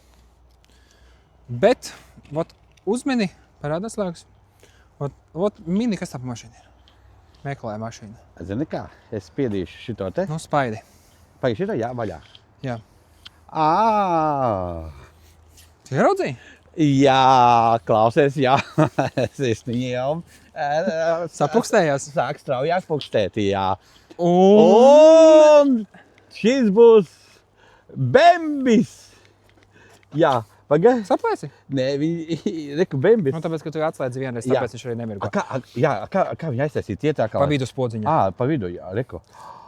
Bet, vot, uzmini, parāda atslēgas. Vot, mini, kas tā pa mašīna ir. Meklēja mašīnu. Zini kā? Es spiedīšu šito te. Nu, spaidi. Pagaid šito, jā, vaļā. Jā. Tu ieraudzīji? Jā, klausies, jā. Es viņu jau Sapukstējās. sāk straujāk pukstēt, jā. Un... Un šis būs Bembis. Jā, pagaid. Saplēsi? Nē, reku Bembis. Nu, tāpēc, ka tu atslēdzi vienreiz, Jā. tāpēc viņš arī nemirgo. Kā viņa aiztaisīt ietākā? Pa vidu spodziņu. Pa vidu, jā, reku.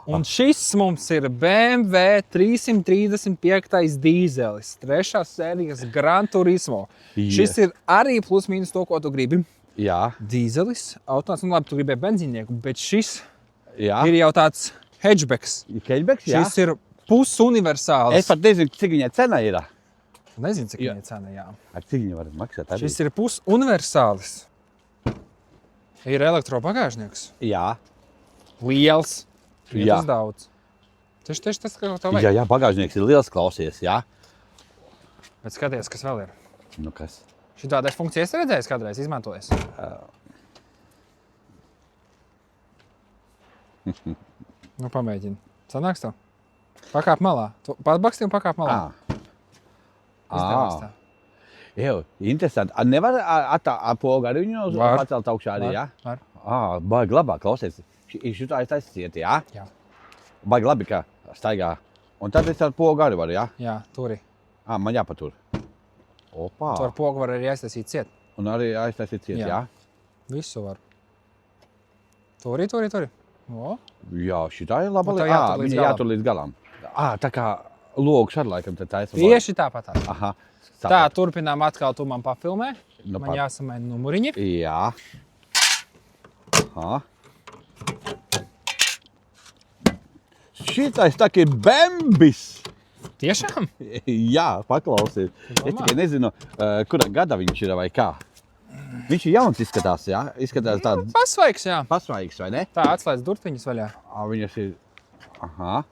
Un šis mums ir BMW 335 dīzelis, 3. sērijas Gran Turismo. Jā. Šis ir arī plus mīnus to, ko tu gribi. Jā, Dīzelis, automāts, nu labi, tu gribēji benzīnieku, bet šis jā. ir jau tāds hatchbacks. Keļbeks, jā. Šis ir pusuniversāls. Es pat nezinu, cik viņa cena ir. Nezinu, cik Jā. viņa cena, jā. Ar cik viņa var maksāt arī? Šis ir pusuniversālis. Ir elektropagāžnieks. Jā. Liels. Jā. Tas daudz. Tieši tas, ko tev vajag. Jā, jā, bagāžnieks ir liels, klausies, jā. Bet skaties, kas vēl ir. Nu kas? Šitādai funkcijas redzējis kādreiz, izmantojies. Nu, pamēģini. Sanāks tev? Pakāp malā. Patbaksti un pakāp malā. Izdevās tā. Jau, interesanti. Nevar pogu arī viņu Var. pacelt augšā arī, jā? Var. Baigi labāk, klausies. Šitā es taisiet, jā? Jā. Baigi labi, ka staigā. Un tad es ar pogu arī varu, jā? Jā, turi. Man jāpatur. Opā. Tu ar pogu var arī aiztaisīt ciet. Un arī aiztaisīt ciet, Jā. jā? Visu var. Turi. O, Jā, šitā ir laba Un tev lieta. jātur līdz Viņa galam. jātur līdz galam. Tā kā logs ar laikam tad taisa. tieši tāpat. Aha. Tā, turpinām atkal, tu man pafilmē. Nu, Man jāsamaina numuriņi. Jā. Aha. Šitais tā kā ir Bembis. Tiešām? Jā, paklausies. domā? Es tikai nezinu, kurā gadā viņš ir vai kā. Viņš ir jauns izskatās, jā? Izskatās tāds Pasvaigs, jā. pasvaigis, vai ne? Tā, atslēdz durtiņas vaļā. Viņas ir... Aha.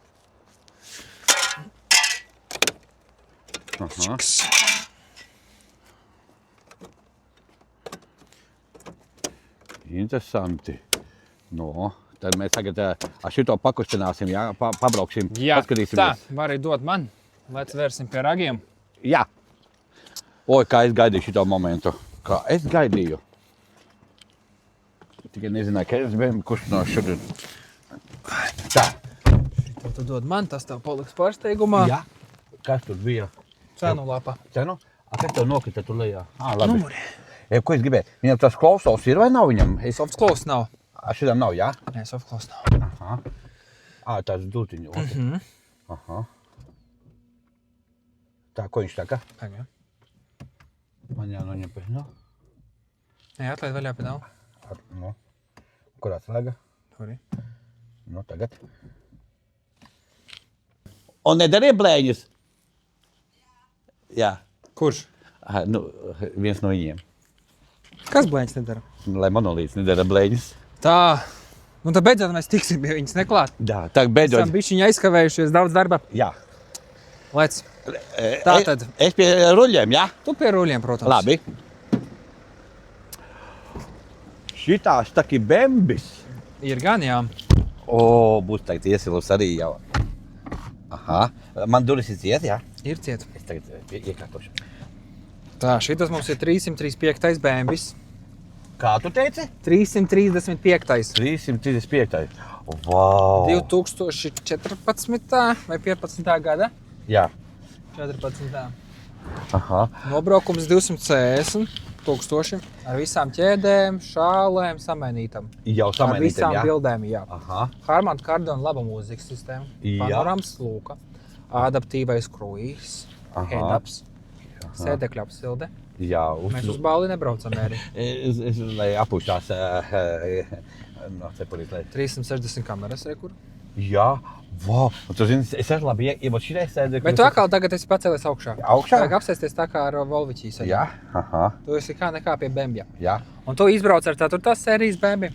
Aha. Interesanti. No, tad mēs tagad ar šito pakustināsim, jā? Pabrauksim, Jā, tā, paskatīsimies. var arī dot man. Lēc vērsim pie ragiem. Jā. Oi, kā es gaidīju šito momentu. Kā es gaidīju. Tikai nezināju, ka es biju kustināšu šodien. Tā. Šito tu dod man, tas tev paliks pārsteigumā. Jā. Kas tur bija? Cenu lapa. Cenu? Kas tev nokrita tu lejā? Labi. Numuri. Ko es gribēju? Viņam tas klausos ir vai nav viņam? Soft close nav. Šitam nav, jā? Nē, soft close nav. Aha. Tāds dūtiņu. Aha. Tā, ko viņš taka? Pagā. Man jānoņem pēc, nu? Nē, atlaid vaļā pedālu. Nu. Kur atslēga? Sorry. Nu, tagad. Un nedarīja blēņus? Jā. Kurš? Nu, viens no viņiem. Kas blēņas nedara? Lai monolīts nedara blēņus. Tā. Nu tad beidzot mēs tiksim pie viņas neklāt. Jā, tā beidzot. Esam bišķiņi aizkavējušies daudz darba. Jā. Lec. Tātad. Es pie ruļiem, jā? Tu pie ruļiem, protams. Labi. Šitās taki bembis. Ir gan, jā. Būs tagad iesilus arī jau. Aha. Man duris ir ciet, jā? Ir ciet. Es tagad iekārtošu. Tā, šitas mums ir 335. bēmbis. Kā tu teici? 335. 335. Vau. 2014. vai 15. gada? Jā. 14. Aha. Nobraukums 240 tūkstoši ar visām ķēdēm, šālēm, samainītam. Jau Ar samainītam, visām jā? bildēm, jā. Aha. Harman Kardon laba mūzikas sistēma, Jā. panorāmas lūka, adaptīvais kruīzs, Aha. head-ups, sēdekļa apsilde. Jā. Mēs uz Bali nebraucam, Mēri. Es lai apūšās no cepurīt, lai... 360 kameras, re, kur. Jā. Vau. Un tu zini, es esmu labi iemot šitais sēdekļus. Bet tu atkal tagad esi pacēlies augšā. Augšā? Vajag apsēsties tā kā ar Volviķī saņem. Jā. Aha. Tu esi kā nekā pie bembja. Jā. Un tu izbrauc ar 4. sērijas bembi.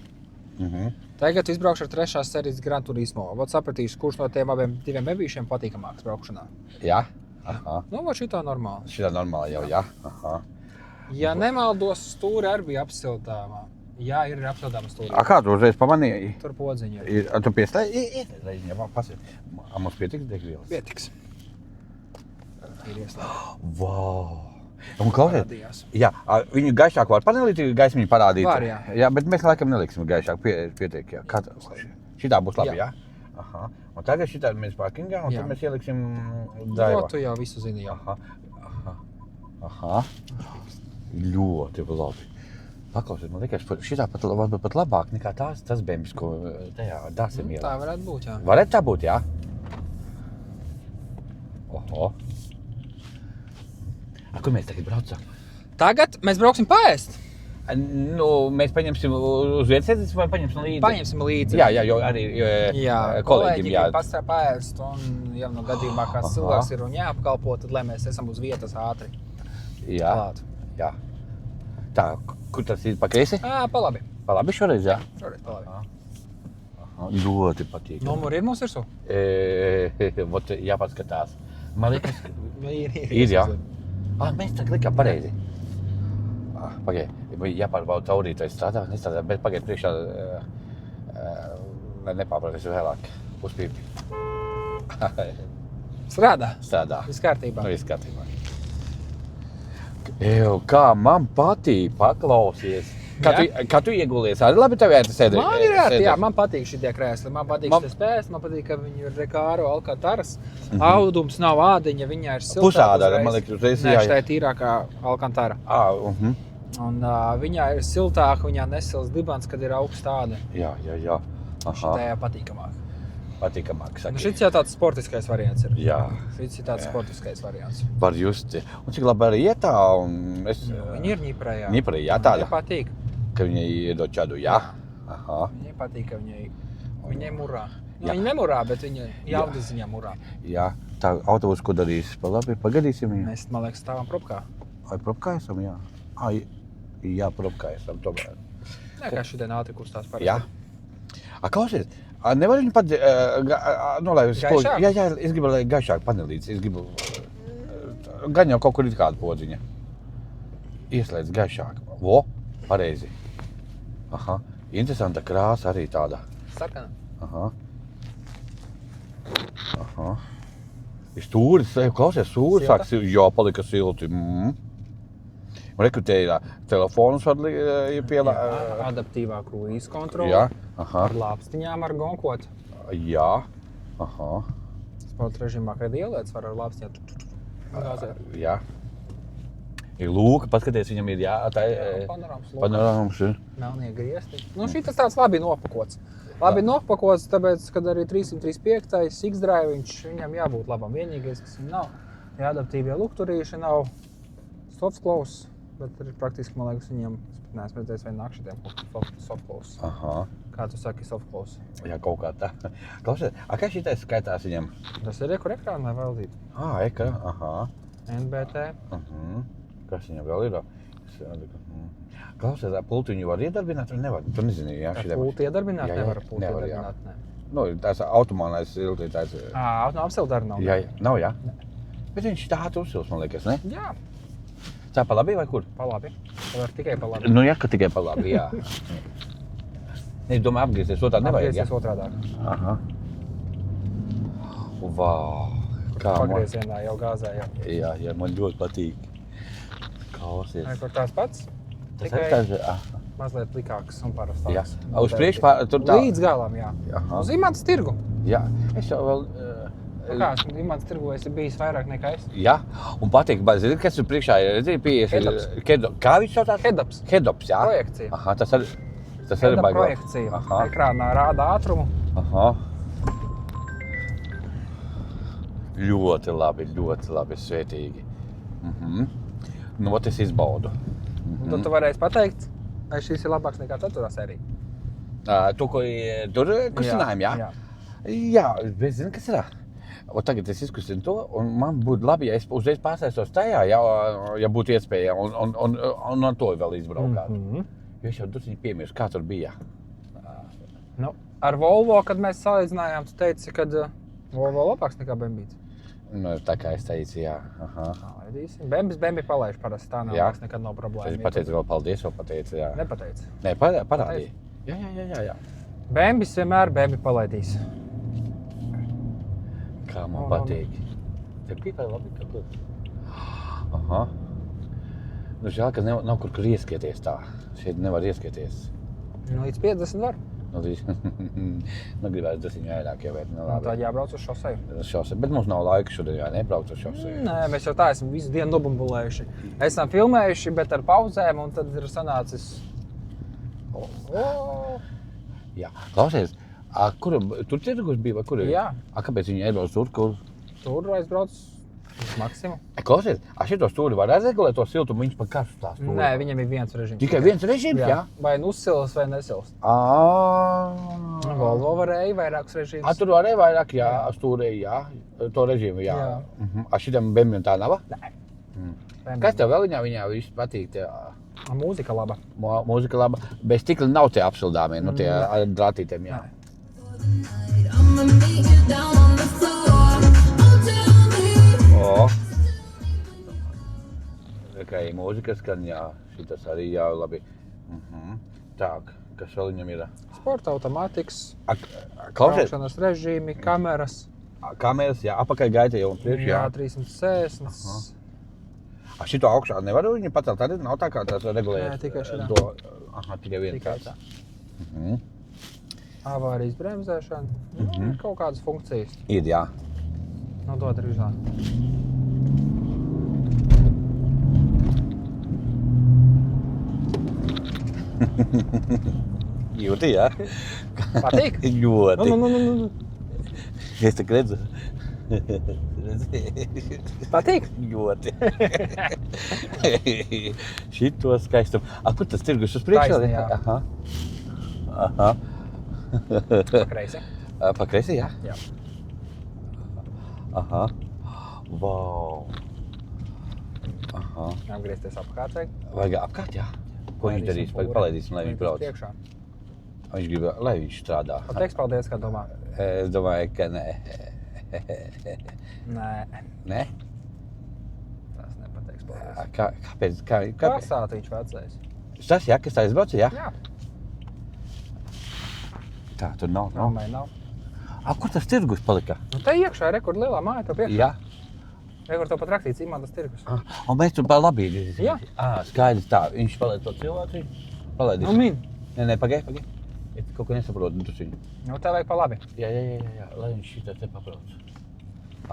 Mhm. Tagad tu izbraukšu ar 3. sērijas Gran Turismo. Vot sapratīšu, kurš no tiem diviem bembīšiem patīkamāks braukšanā. Jā. Aha. Nu, vot šitā normāli. Šitā normāli jau, jā. Aha. Ja nemaldos, stūri arī bija apsildāmā. Jā, ir apsildāma stūri. Kā tu uzreiz pamanīji? Tur podziņa ir. Tu piestāji? Jā, pasiet. Mums pietiks degvielas? Pietiks. Ir ieslēgta. Vau. Un klausies, Parādījās. jā, viņu gaišāk var panelīt, gaismiņu parādīt. Var, jā. Jā, bet mēs laikam neliksim gaišāk, pietiek, jā. Šitā būs labi, jā? Jā. Aha. Un tagad šitā mēs parkingā, un Jā. tad mēs ieliksim To daivu. tu jau visu zini jau. Aha. Aha. Ļoti labi. Paklausies, man liekas, šitā varbūt pat labāk nekā tas bembis, ko tajā dāsim ielā. Tā varētu būt, jā. Varētu tā būt, jā? Oho. Kur mēs tagad braucam? Tagad mēs brauksim paēst. Nu, mēs paņemsim uz vietas vai paņemsim līdzi? Paņemsim līdzi. Jā, jo arī kolēģim jā. Pastrā paēst, un ja nu gadījumā kāds cilvēks ir un jāapkalpo, tad lai mēs esam uz vietas ātri. Jā, Klāt. jā. Tā, kur tas ir pa kreisi? Pa labi. Pa labi šoreiz, jā? Šoreiz pa labi. Aha, ļoti patīk. Numuri ir mums virsū? Vot jāpaskatās. Man liekas, Ir, jā. Mēs tā likām pareizi. Pagaid, jāpārbauda taurītais strādā, nestrādā, bet pagaid priekšā, lai nepārprāties vēlāk. Uzpīpi. Strādā. Strādā. Viss kārtībā. Nu, viss kārtībā. Kā man patīk, paklausies. Kā tu iegulies? Arī labi tev ērti sēdēt? Man ir ērti, jā, man patīk šitie krēsli. Man patīk šitie spēles, man patīk, ka viņi ir Recaro Alcantaras. Audums nav ādiņa, viņa ir siltāka. Pusāda, man liekas, uzreiz, Nē, jā. šitā ir tīrākā Alcantara. Un viņā ir siltāka, viņā nesils dibans, kad ir augsta āde. Jā. Aha. Šitā patīkamāk. Patīkamāk, Nu, saki. šits jau tāds sportiskais variants ir. Jā. Šits ir tāds sportiskais variants. Var just. Un cik labi arī ietā, un es... Viņi ir Ņiprē, jā. Ņiprē, jā, tāda. Viņai patīk. Ka viņai iedod čadu, jā? Aha. Viņai patīk, ka viņai murā. Nu, Jā. viņa nemurā, bet viņa jaudas ziņā murā. Jā. Tā autobus, ko darīs? Pa labi, pagadīsim viņu. Mēs, man liekas, stāvam propkā. Vai propkā esam, jā? Jā, propkā esam, tomēr. Nē, kā šodien ātri kustās parasti. Jā. Klausies, nevar viņu pat... Nu, lai es... Gaišāk? Jā, es gribu, lai gaišāk panelīts. Es gribu... Gan jau kaut kur ir kāda podziņa. Ieslēdz gaišāk. Vo, pareizi. Aha. Interesanta krāsa arī tāda. Sarkana. Aha. Ir stūris, klausies, stūris Silta? sāks, jā, palika silti. Un rekrutējā telefonus var pielā... Adaptīvā kruīza kontrole. Jā, aha. Ar lāpstiņām var gonkot. Jā, aha. Sporta režīmā, kad ielēts, var ar lāpstiņām gāzēt. Jā. Ir lūka, paskaties, viņam ir Panorāmas lūka. panorāmas. Melnie griesti. Nu, šitas tāds labi nopakots. Labi nopakots, tāpēc, kad arī 335. X-Drive, viņam jābūt labam. Vienīgais, kas viņam nav, ir adaptīvie lukturīši, nav softclose, bet ir praktiski, man liekas, viņam, es neesmu redzējis vai nāk šitiem softclose. Aha. Kā tu saki, soft close? Jā, kaut kā tā. Klausies, kā šitais skaitās viņam? Tas ir kur ekrānā valdīt. Aha. NBT. Kas viņam vēl ir? Klausies, pultu viņu var iedarbināt vai nevar? Tu nezini, jā? Ar pultu iedarbināt? Jā, Nevar pultu nevar, jā. iedarbināt, ne. Nu, tās automānais siltītājs. Apsildara nav. Jā, nav, jā? Bet viņš tā uzsils, man liekas, ne? Jā, Tā pa labi vai kur? pa labi. Tā var tikai pa labi. Nu, jā, ka tikai pa labi, jā. Es domāju, apgriezties otrādi nevajag, jā? Apgriezties otrādāk. Aha. Vau, kā man... Pagriezienā jau gāzē jau. Jā, man ļoti patīk. Klausies. Kur tās pats? Tas Tikai ir tāds, mazliet plikāks un jā. parastāks. Uz priekšu pār, tur tā... Līdz galam, jā. Aha. Uz Imants tirgu. Jā, es jau vēl... Kā, Imants tirgu esi bijis vairāk nekā es. Jā, un patīk, bet zini, kas tur priekšā ir? Zini, pieies ir... Kā viņš saucās? Head-ups. Head-ups, jā? Projekcija. Aha, tas arī Head-up baigā. projekcija. Aha. Ekrānā rāda ātrumu. Aha. Ļoti labi, svētīgi. Nu, ot es izbaudu. Un tad tu varēsi pateikt, vai šis ir labāks nekā ceturtā sērija. Tu, ko tur kustinājumi, jā? Jā, bet zini, kas ir? Un tagad es izkustinu to, un man būtu labi, ja es uzreiz pārsēstos tajā, ja būtu iespēja, un ar to vēl izbraukāt. Jo es jau drusciņi piemirstu, kā tur bija. Nu, ar Volvo, kad mēs salīdzinājām, tu teici, ka Volvo labāks nekā Bembīts. Nu, tā kā es teicu, jā. Aha. Bembi palaiž parasti, tā nav Jā. labāks, nekad nav problēma. Es pateicu vēl paldies, vēl pateicu, jā. Nepateici. Nē, parādīja. Jā. Bembis vienmēr Bembi palaidīs. Kā man patīk. Tev pīpē labi, ka tu. Aha. Nu, žēl, ka nav kur ieskieties tā. Šeit nevar ieskieties. Nu, līdz 50 var. Nu, gribētu drusciņu vairāk jau, bet nu Nu, labi. tad jābrauc uz šoseju. Šose. Bet mums nav laika šodien, jā, nebraukt uz šoseju. Nē, mēs jau tā esam visu dienu nobumbulējuši. Esam filmējuši, bet ar pauzēm, un tad ir sanācis... Jā. Klausies, kur, tur tirgus bija vai kur ir? Jā. Kāpēc viņi aizbrauc tur, kur? Tur aizbrauc uz Maksimu. Klausies, šito stūri var aizregulēt to siltumu, viņš pa karstu tā stūri? Nē, viņam ir viens režīms. Tikai viens režīms, jā? Vai nu uzsils vai nesils. Volvo varēja vairākus režīmus. Tur varēja vairāk, jā, stūrē, jā, to režīmu, jā. Šitam Bembim tā nav? Nē. Kas tev vēl viņā viss patīk? Mūzika laba. Mūzika laba, bez stikli nav tie apsildāmie, nu tie ar drātītiem, jā. O! Kā ir mūzika skan, jā, šitas arī jā, labi. Tak, kas vēl viņam ir? Sporta automātikas, Klausies, braukšanas režīmi, kameras. kameras, jā, apakaļ gaita jau un priekš, Jā, jā. 360. Šito augšā nevar viņu pacelt, arī nav tā kā tās regulējot. Nē, tikai šitā. Aha, tikai viens. Tikai tā. Avārijas bremzēšana. Nu, kaut kādas funkcijas. Ir, jā. Nodot rīzā. Jūti, jā? Patīk? Ļoti. Nu. Es te redzu. Patīk? Ļoti. Šito skaistumu. Kur tas tirgus uz priekšu? Taisni, jā. Aha. Kreisi. Pa kreisi, jā? Jā. Aha. Vau. Aha. Apgriezties apkārt vajag. Vajag apkārt, jā? Ko viņš darīs? Palaidīsim, lai viņš brauc. Priekšā. Viņš grib, lai viņš strādā. Pateiks paldies, kā domā. Es domāju, ka nē. Nē, Nē? tas nepateiks paldies. Kāpēc? Pasātīču vecais. Tas, jā, kas tā aizbrauca, jā? Jā. Tā, tur nav. Mammai nav. Kur tas tirgus palika? Nu, te iekšā ir rekord lielā māja, to priekšā. Jā. Rekord to pat rakstīts Imantas tirgus. Un mēs tur pa labi. Jā. Skaidrs tā. Viņš palaid to cilvēku. Palaidīs. Nu, min. Nē, pagaidi. Es kaut ko nesaprotu drusciņu. Nu, tev vajag pa labi. Jā. Lai viņš šitā te pabrauc.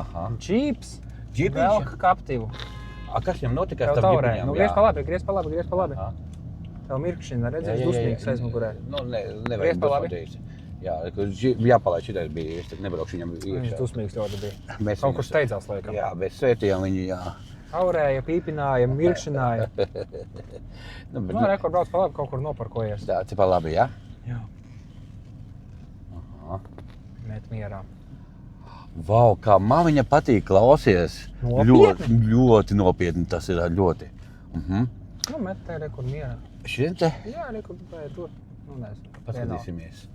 Aha. Džīps. Džipiņš? Velk kaptivu. Kas viņam notika? Tev taurē. Nu, griez pa labi. Aha. Tev mirkšķina, redzēs, dusmīgs aizmugurē. Nu, nevajag Griez pa labi. dusmoties. Jā, jāpalaid šitais bija. Es tak nebraukšu viņam Viņš iekšā. dusmīgs ļoti bija. Mēs Kaut kur viņus- steidzās, laikam. Jā, bez svētījām viņi, jā. Aurēja, pīpināja, mirkšķināja. Nu, bet, Nu, rekord brauc pa labi, kaut kur noparkojies. tā, te pa labi, jā? Jā. palikt mierā. Vau, kā man viņa patīk klausies. Nopietni? Ļoti nopietni tas ir, ļoti. Nu, met te rekur mierā. Šodien te Jā, rekur pēc tur. Nu, nezinu. paskatīsimies.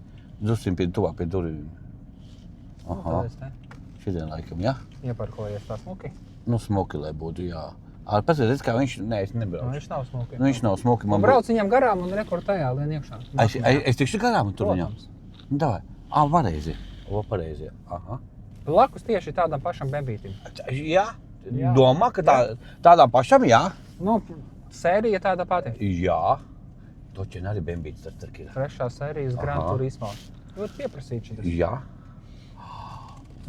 Drusim pie tuvāk pie durvīm. Aha, šodien laikam, jā? Ieparkojies tā smuki. Nu, smuki, lai būtu, jā. Paskatieties, kā viņš, nē, es Nu, nebraucu. viņš nav smuki. Nu, viņš nav smuki, man Brauc viņam garām un rekur tajā lien iekšā. Es tikšu garām tur viņam. Protams. Nu, davai. Pareizi. Pareizi, aha. Blakus tieši tādam pašam bebītim. Jā? Jā. Domā, ka tādām pašam, jā? Nu, sērija tāda pati. Jā. Točien arī bembīts tas tur ir. Trešā sērijas Gran Aha. Turismo. Ļoti pieprasīt šitas. Jā.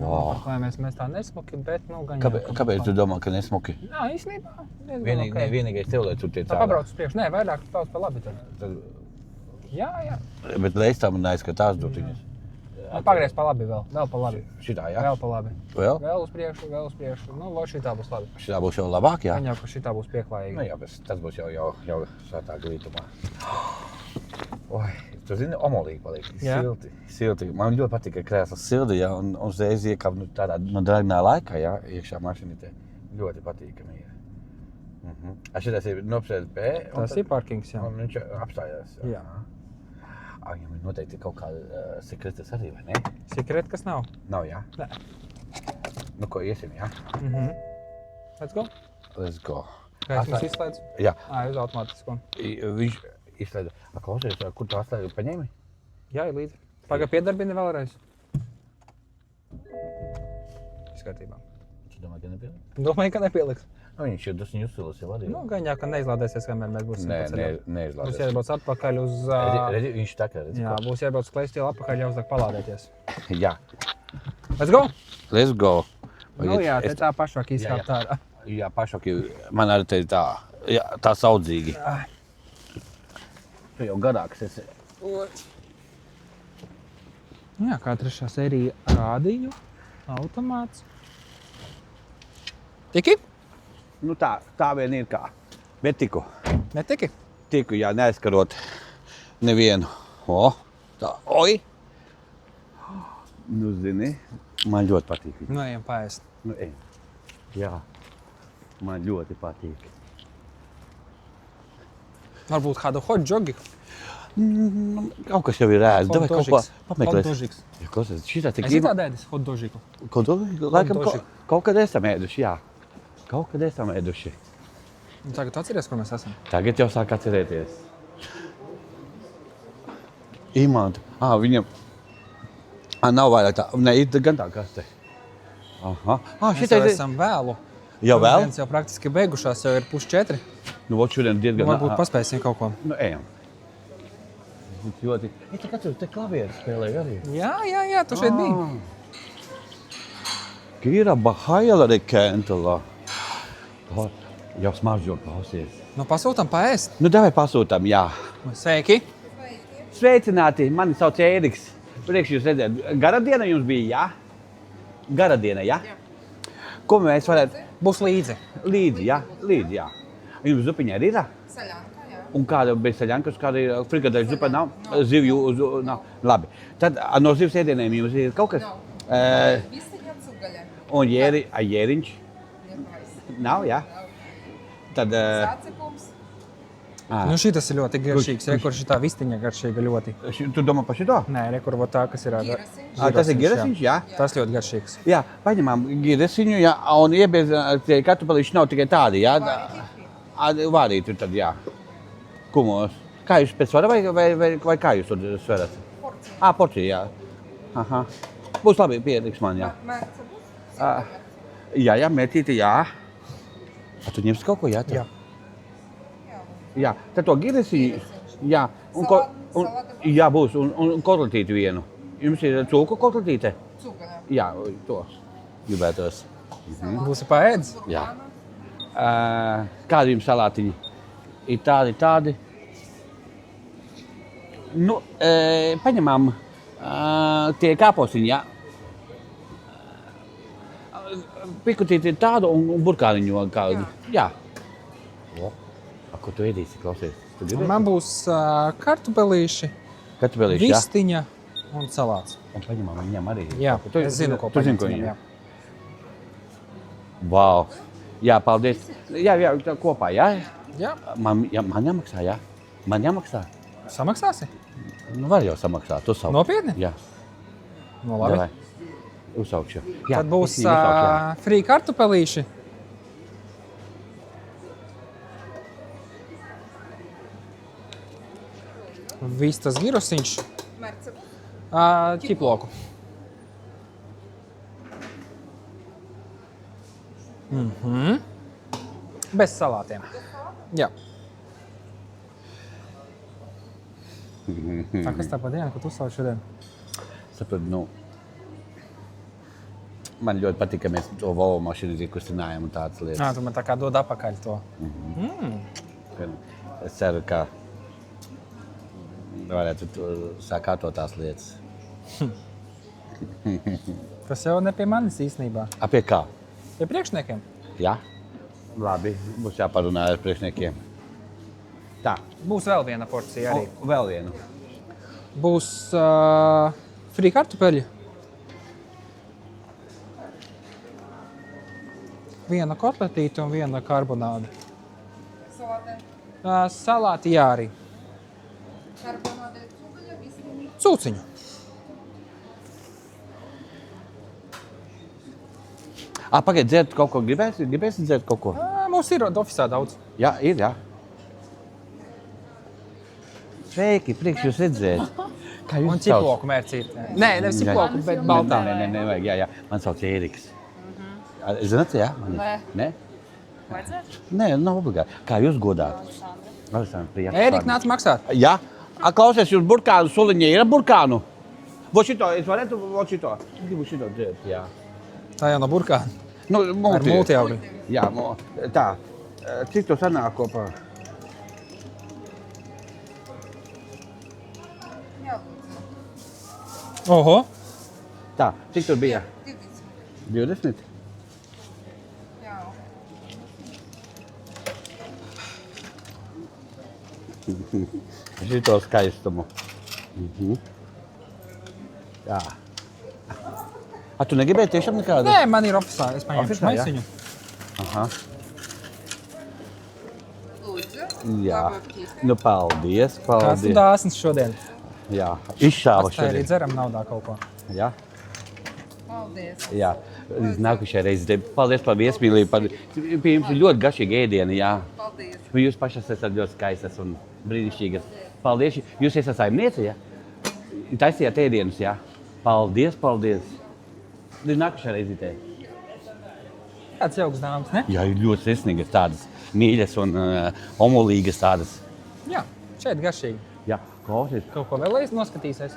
Wow. Vai mēs tā nesmuki, bet, nu, gan Kāpēc tu domā, ka nesmuki? Jā, īstenībā. diezgan ok. Vienīgais tev, lai tur tie Tā pabrauc uz priekšu. Nē, vairāk daudz pa labi tad. Jā. Bet reiz tam neizskatās dutiņas. Pagriez pa labi vēl. Vēl pa labi. Šitā, jā? Vēl pa labi. Vēl? Vēl uz priekšu. Nu, vēl šitā būs labi. Šitā būs jau labāk, jā? Gan jau, ka šitā būs pieklājīgi. Nu jā, bet tas būs jau svētā glītumā. Oi, tu zini, omolīgi paliek. Jā. Silti. Man ļoti patīk, ka krēslas sildi, jā, un uzreiz iekāp tādā dragnā laikā, jā, iekšā mašīnītē. Ļoti patīkami ir. Šitais ir nopsēdis B. Tas ir parkings, jā. Un viņš apstājās. Jā. Viņam ir noteikti kaut kāda sekretas arī, vai ne? Sekret, kas nav? Nav, jā? Nē. Nu, ko iesim, jā? Let's go. Let's go. Kā es mums izslēdzu? Jā. Uz automātisko. Viņš izslēdza. Klausies, kur tu atslēgi paņēmi? Jā, ir līdzi. Pagā piedarbini vēlreiz. Izkārtībā. Tu domā, ka nepieliks? Domāju, ka nepieliks. Nu, viņš ir dusņi uzsilis jau arī. Nu, gan jau, ka neizlādēsies, kamēr mēs būsim pa ceļam. Būs neizlādēs. jābrauc atpakaļ uz... Redzi, viņš tā kā redzi. Jā, būs jābrauc uz Klejstielu atpakaļ, jāuzliek palādēties. Jā. Let's go! Let's go. Nu jā, te tā pašvāk izkāpt ārā. Jā, pašoki, man arī te ir tā, jā, tā saudzīgi. Tu jau garāks esi. Jā, kā trešā sērija rādīju, automāts. Tiki? Nu tā vien ir kā. Bet Netiki? tiku, jā, neaizkarot nevienu. Tā, oi! Nu, zini, man ļoti patīk. Nu, ejam paēst. Nu, ej. Jā, man ļoti patīk. Varbūt kādu hot jogi. Kaut kas jau ir ēst. Davai kaut ko pameklēs. Hot-dožiks. Ja, klausies, šitā tik Esi tā dēdis hot dožiku? Laikam Hot-doži. kaut kad esam ēduši, jā. Kaut kad esam ēduši. Un tagad atceries, kur mēs esam? Tagad jau sāk atcerēties. Imanta. Viņam... nav vairāk tā. Ne, ir gan tā kaste. Aha. Mēs jau esam vēlu. Jau vēl? Dienas jau praktiski beigušās, jau ir 3:30. Nu, vot šodien diezgan... Varbūt paspēsim kaut ko. Nu, ejam. Ļoti... Te katru te klavieru spēlēju arī. Jā, tu šeit biji. Kīra Bahaila rekentala. Jau smaržo klausies. Nu, pasūtam paēst. Nu, davai pasūtam, jā. Sveiki. Sveicināti, mani sauc Ēriks. Priekš jūs redzēt, gara diena jums bija, jā? Gara diena, jā? Ko mēs varētu... Būs līdzi. Līdzi, jā? Līdzi, jā. Jums zupiņa arī ir? Saļanka, jā. Un kāda bez saļankas, kāda ir frikadēļa zupa nav? Zivju nav. Labi. Tad no zivs ēdieniem jums ir kaut kas? Vistiņa cugaļa. Un jēriņš? Nav, jā? Tad... Sācepums. Nu, šitas ir ļoti garšīgs. Rekur šitā vistiņa garšīga ļoti. Tu domā par šito? Nē, rekur vot tā, kas ir ar... Girasiņš. Tas ir girasiņš, jā? Tas ļoti garšīgs. Jā, paņemam girasiņu, jā, un iebiez tie kartupelīši nav tikai tādi, jā? Vārīti tad, jā. Kumos. Kā jūs pēc svara vai kā jūs tur sverat? Porcija. Porcija, jā. Aha. Būs labi, pietiks man, jā. Mērce būs? Jā, mērķīti, jā. Tu ņemsi kaut ko, jā? Jā. Jā, tad to girasiņu, jā. Salata. Jā, būs, un kotletīti vienu. Jums ir cūku kotletīte? Cugaļa. Jā, to gribētos. Būsi paēdis? Jā. Kādi jums salātiņi? Ir tādi. Nu, paņemam tie kāposiņi, jā. Pikutīti ir tādu un burkāniņu kādu. Jā. Ko tu ēdīsi, klausies? Man būs kartupelīši, Kartupelīši, jā? vistiņa Un salāts. Un paņemam viņam arī. Jā, Tu es zinu, ko tu zini, paņemt viņam, viņam. Vau. Jā, paldies. Jā, tā kopā, jā? Jā. Man jāmaksā, jā? Man jāmaksā? Samaksāsi? Nu, var jau samaksāt, tu savu. Nopietni? Jā. No labi. Davai. Uzsaukšu. Jā, Tad būs es viņu uzsaukšu, jā. free kartupelīši. Vistas girusiņš. Marcepums. Ķiploku. Bez salātiem. Jā. Tā, kas tā pa dienu, ko tu uzsauc šodien? Sapratu, nu, man ļoti patīk, ka mēs to Volvo mašīnu kustinājām un tādas lietas. Tu man tā kā dod apakaļ to. Es ceru, ka varētu sakārtot tās lietas. Tas jau ne pie manis īstenībā. Pie kā? Pie priekšniekiem. Jā? Labi, būs jāparunā ar priekšniekiem. Tā, Būs vēl viena porcija arī. vēl vienu. Būs free kartupeļi. Viena kotletīte un viena karbonāde. Salātē. Salāti jā arī. Karbonādē cugaļa, vistiņa. Cūciņu. Pagaid, dzert kaut ko gribēsi? Gribēsi dzert kaut ko? Mums ir ofisā daudz. Jā, ir, jā. Sveiki, priekš jūs redzēt. Kā jūs Un ķiploku mērcīt. Nē, nevis ķiploku, bet baltā. Nē, vajag, jā. Man sauc Ēriks. Zināt, jā? Nē? Vajadzētu? Nē, nav obligāti. Kā jūs godāt? Aleksandra, prieks. Ērika, nāc maksāt. Jā? Klausies, jūs burkānu suliņā ir burkānu? Vo šito, es varētu vo šito? Gribu šito dzert, jā. Tā jau no burkāna. Nu, Ar multiaugļu. Jā, tā. Cik to sanāk kopā? Jā, lūdzu. Oho. Tā, cik tur bija? 20. 20? Jā. Šito skaistumu. Jā. Tu negribēji tiešām nekādu? Nē, man ir ofisā. Es paņemšu Ofisā, jā? maisiņu. Aha. Lūdzu. Jā. Labu aptīti. Nu, paldies, Kāds tu paldies. dāsns šodien? Jā, izšāva Tā arī šodien. dzeram naudā kaut ko. Jā, Paldies. jā. Līdz nākušajai reizei. Paldies par viesmīlību. Pie jums ir ļoti garšīgi ēdieni, jā. Paldies. Jūs pašas esat ļoti skaistas un brīnišķīgas. Paldies. Jūs esat saimniece, jā? Taisījāt ēdienus, jā? Paldies, paldies. Līdz nākušajai reizei. Kāds jauks dāmas, ne? Jā, ir ļoti sirsnīgas tādas mīļas un omulīgas tādas. Jā, šeit garšīgi. Jā, klausies. Kaut ko vēlējies noskatīsies?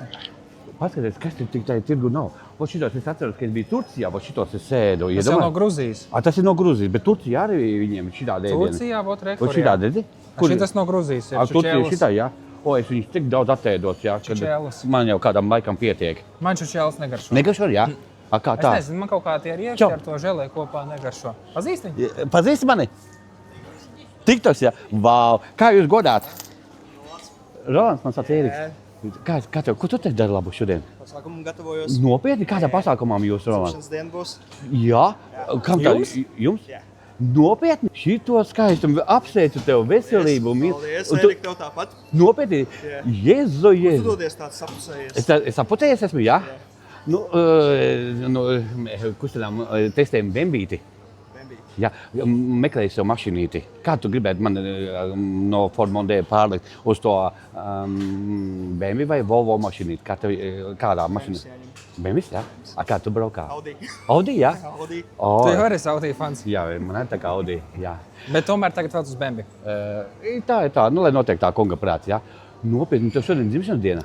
Paskaties, kas tur tik tā tirgu nav. Vot šitos es atceros, ka es biju Turcijā, vot šitos es sēdu. Tas jau no Gruzijas. Tas ir no Gruzijas, bet Turcijā arī viņiem ir šitādi ēdieni. Turcijā, vot Vot rekurjā. šitādi, redzi? Šitas no Gruzijas ir. Turcija ir čučēlis. šitā, jā. O, es viņus tik daudz atēdos, jā, Čučēlis. kad man jau kādam laikam pietiek. Man čučēlis negaršo. Negaršo, jā? Kā Es tā? nezinu, man kaut kā tie rieksti Čau. ar to želē kopā negaršo. Pazīsti viņu? Pazīsti mani? Tiktos, jā? Vau! Kā jūs godāt? Rolands, man sauc Ēriks. Kā tev, ko tu te dari labu šodien? Pasākumu gatavojos. Nopietni, kādā pasākumā jūs, Rolands? Šodienas diena būs. Jā, kam tā? Jums? Jums? Jā. Nopietni, šito skaistumu apsveicu tev veselību. un mīl- Paldies, un tu- Erika, tev tāpat. Nopietni, Jā. Jēzu, Tu Jēzu. dodies tāds sapusējies. Es aputējies esmu, jā? Nu, kustinām testējam Bembīti. Bembī. Jā, meklēju sev mašīnīti. Kā tu gribētu man no Ford Mondeo pārlikt uz to BMW vai Volvo mašīnīti? Kādā mašīnā? BMW, jā? Kā tu braukā? Audi. Audi, jā? Audi. Tu jau arī Audi fans. Jā, man ir tā kā Audi, jā. Bet tomēr tagad vēl uz Bembi. Tā ir tā, nu, lai notiek tā kunga prāts, jā. Nopietni, tev šodien dzimšanas diena?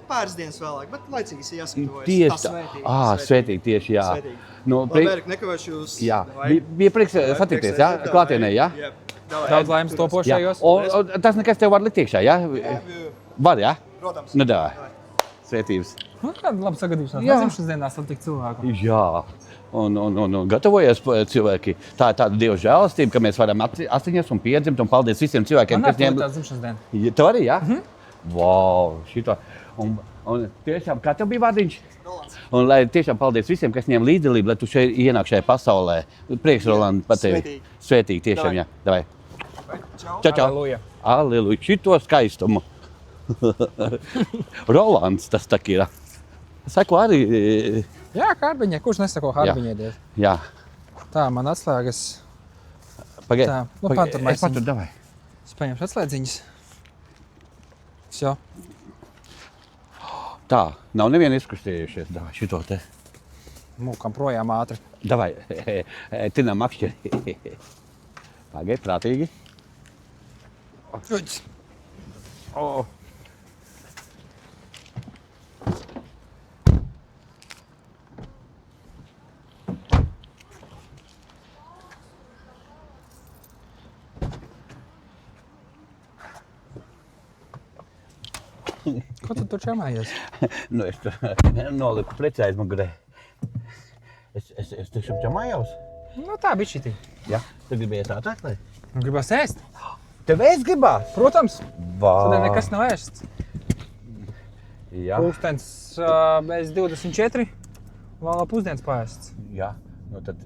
Pāris dienas vēlāk, bet laicīgi ir jāskatavojas. Tieši tā. Svētīgi, tieši, jā. Svētīgi. Nu, Labi, Erika, nekavēšu jūs. jā, Vai? bija prieks satikties, jā, klātienē, jā? Davai, Daudz ej, laimes turpinās. topošajos. Un tas nekas tev var likt iekšā, jā? Var, jā? Protams. Nu, dā. Svētības. Nu, kāda laba sagadīšanās. Jā. Dzimšanas dienā satikt cilvēku. Jā. Un gatavojies cilvēki. Tā ir tāda Dieva žēlastība, ka mēs varam astiņas un piedzimt, un paldies visiem cilvēkiem, Man kas arī ņem. tāds dzimšanas diena. Tev arī, jā? Vau, šito. Un Un tiešām, kā tev bija vārdiņš? Rolands. Un lai tiešām paldies visiem, kas ņem līdzdalību, lai tu šeit ienāk šajā pasaulē. Prieks, Roland, par tevi. Svētīgi. Svētīgi, tiešām, Davai. jā. Davai. Čau. Čau, čau. Aleluja. Aleluja, šito skaistumu. Rolands tas tak ir. Sako arī, Jā, Harbiņai. Kurš nesako Harbiņai? Diez? jā. Tā, man atslēgas. Pagaid, Tā, nu, pagaid, paturmēsim. es paturu, davai. Es paņemšu atslēdziņas. Всё. Tā, nav neviena izkustējušies. Davai, šito te. Mūkam projām ātri. Davai, tinām akšķeri. Pagaid, prātīgi. Uģis. O. Ko tu tur čamājies? Nu, es tur noliku pleci aizmugurē. Es tiešām čamājos. Nu tā, bišķitī. Jā, tu gribēji tā atklāt? Gribas ēst? Tev ēst gribās? Protams. Vā. Tad nekas nav ēsts. Jā, Pulkstens bez 24. Vēl nav pusdienas paēsts. jā. Nu tad,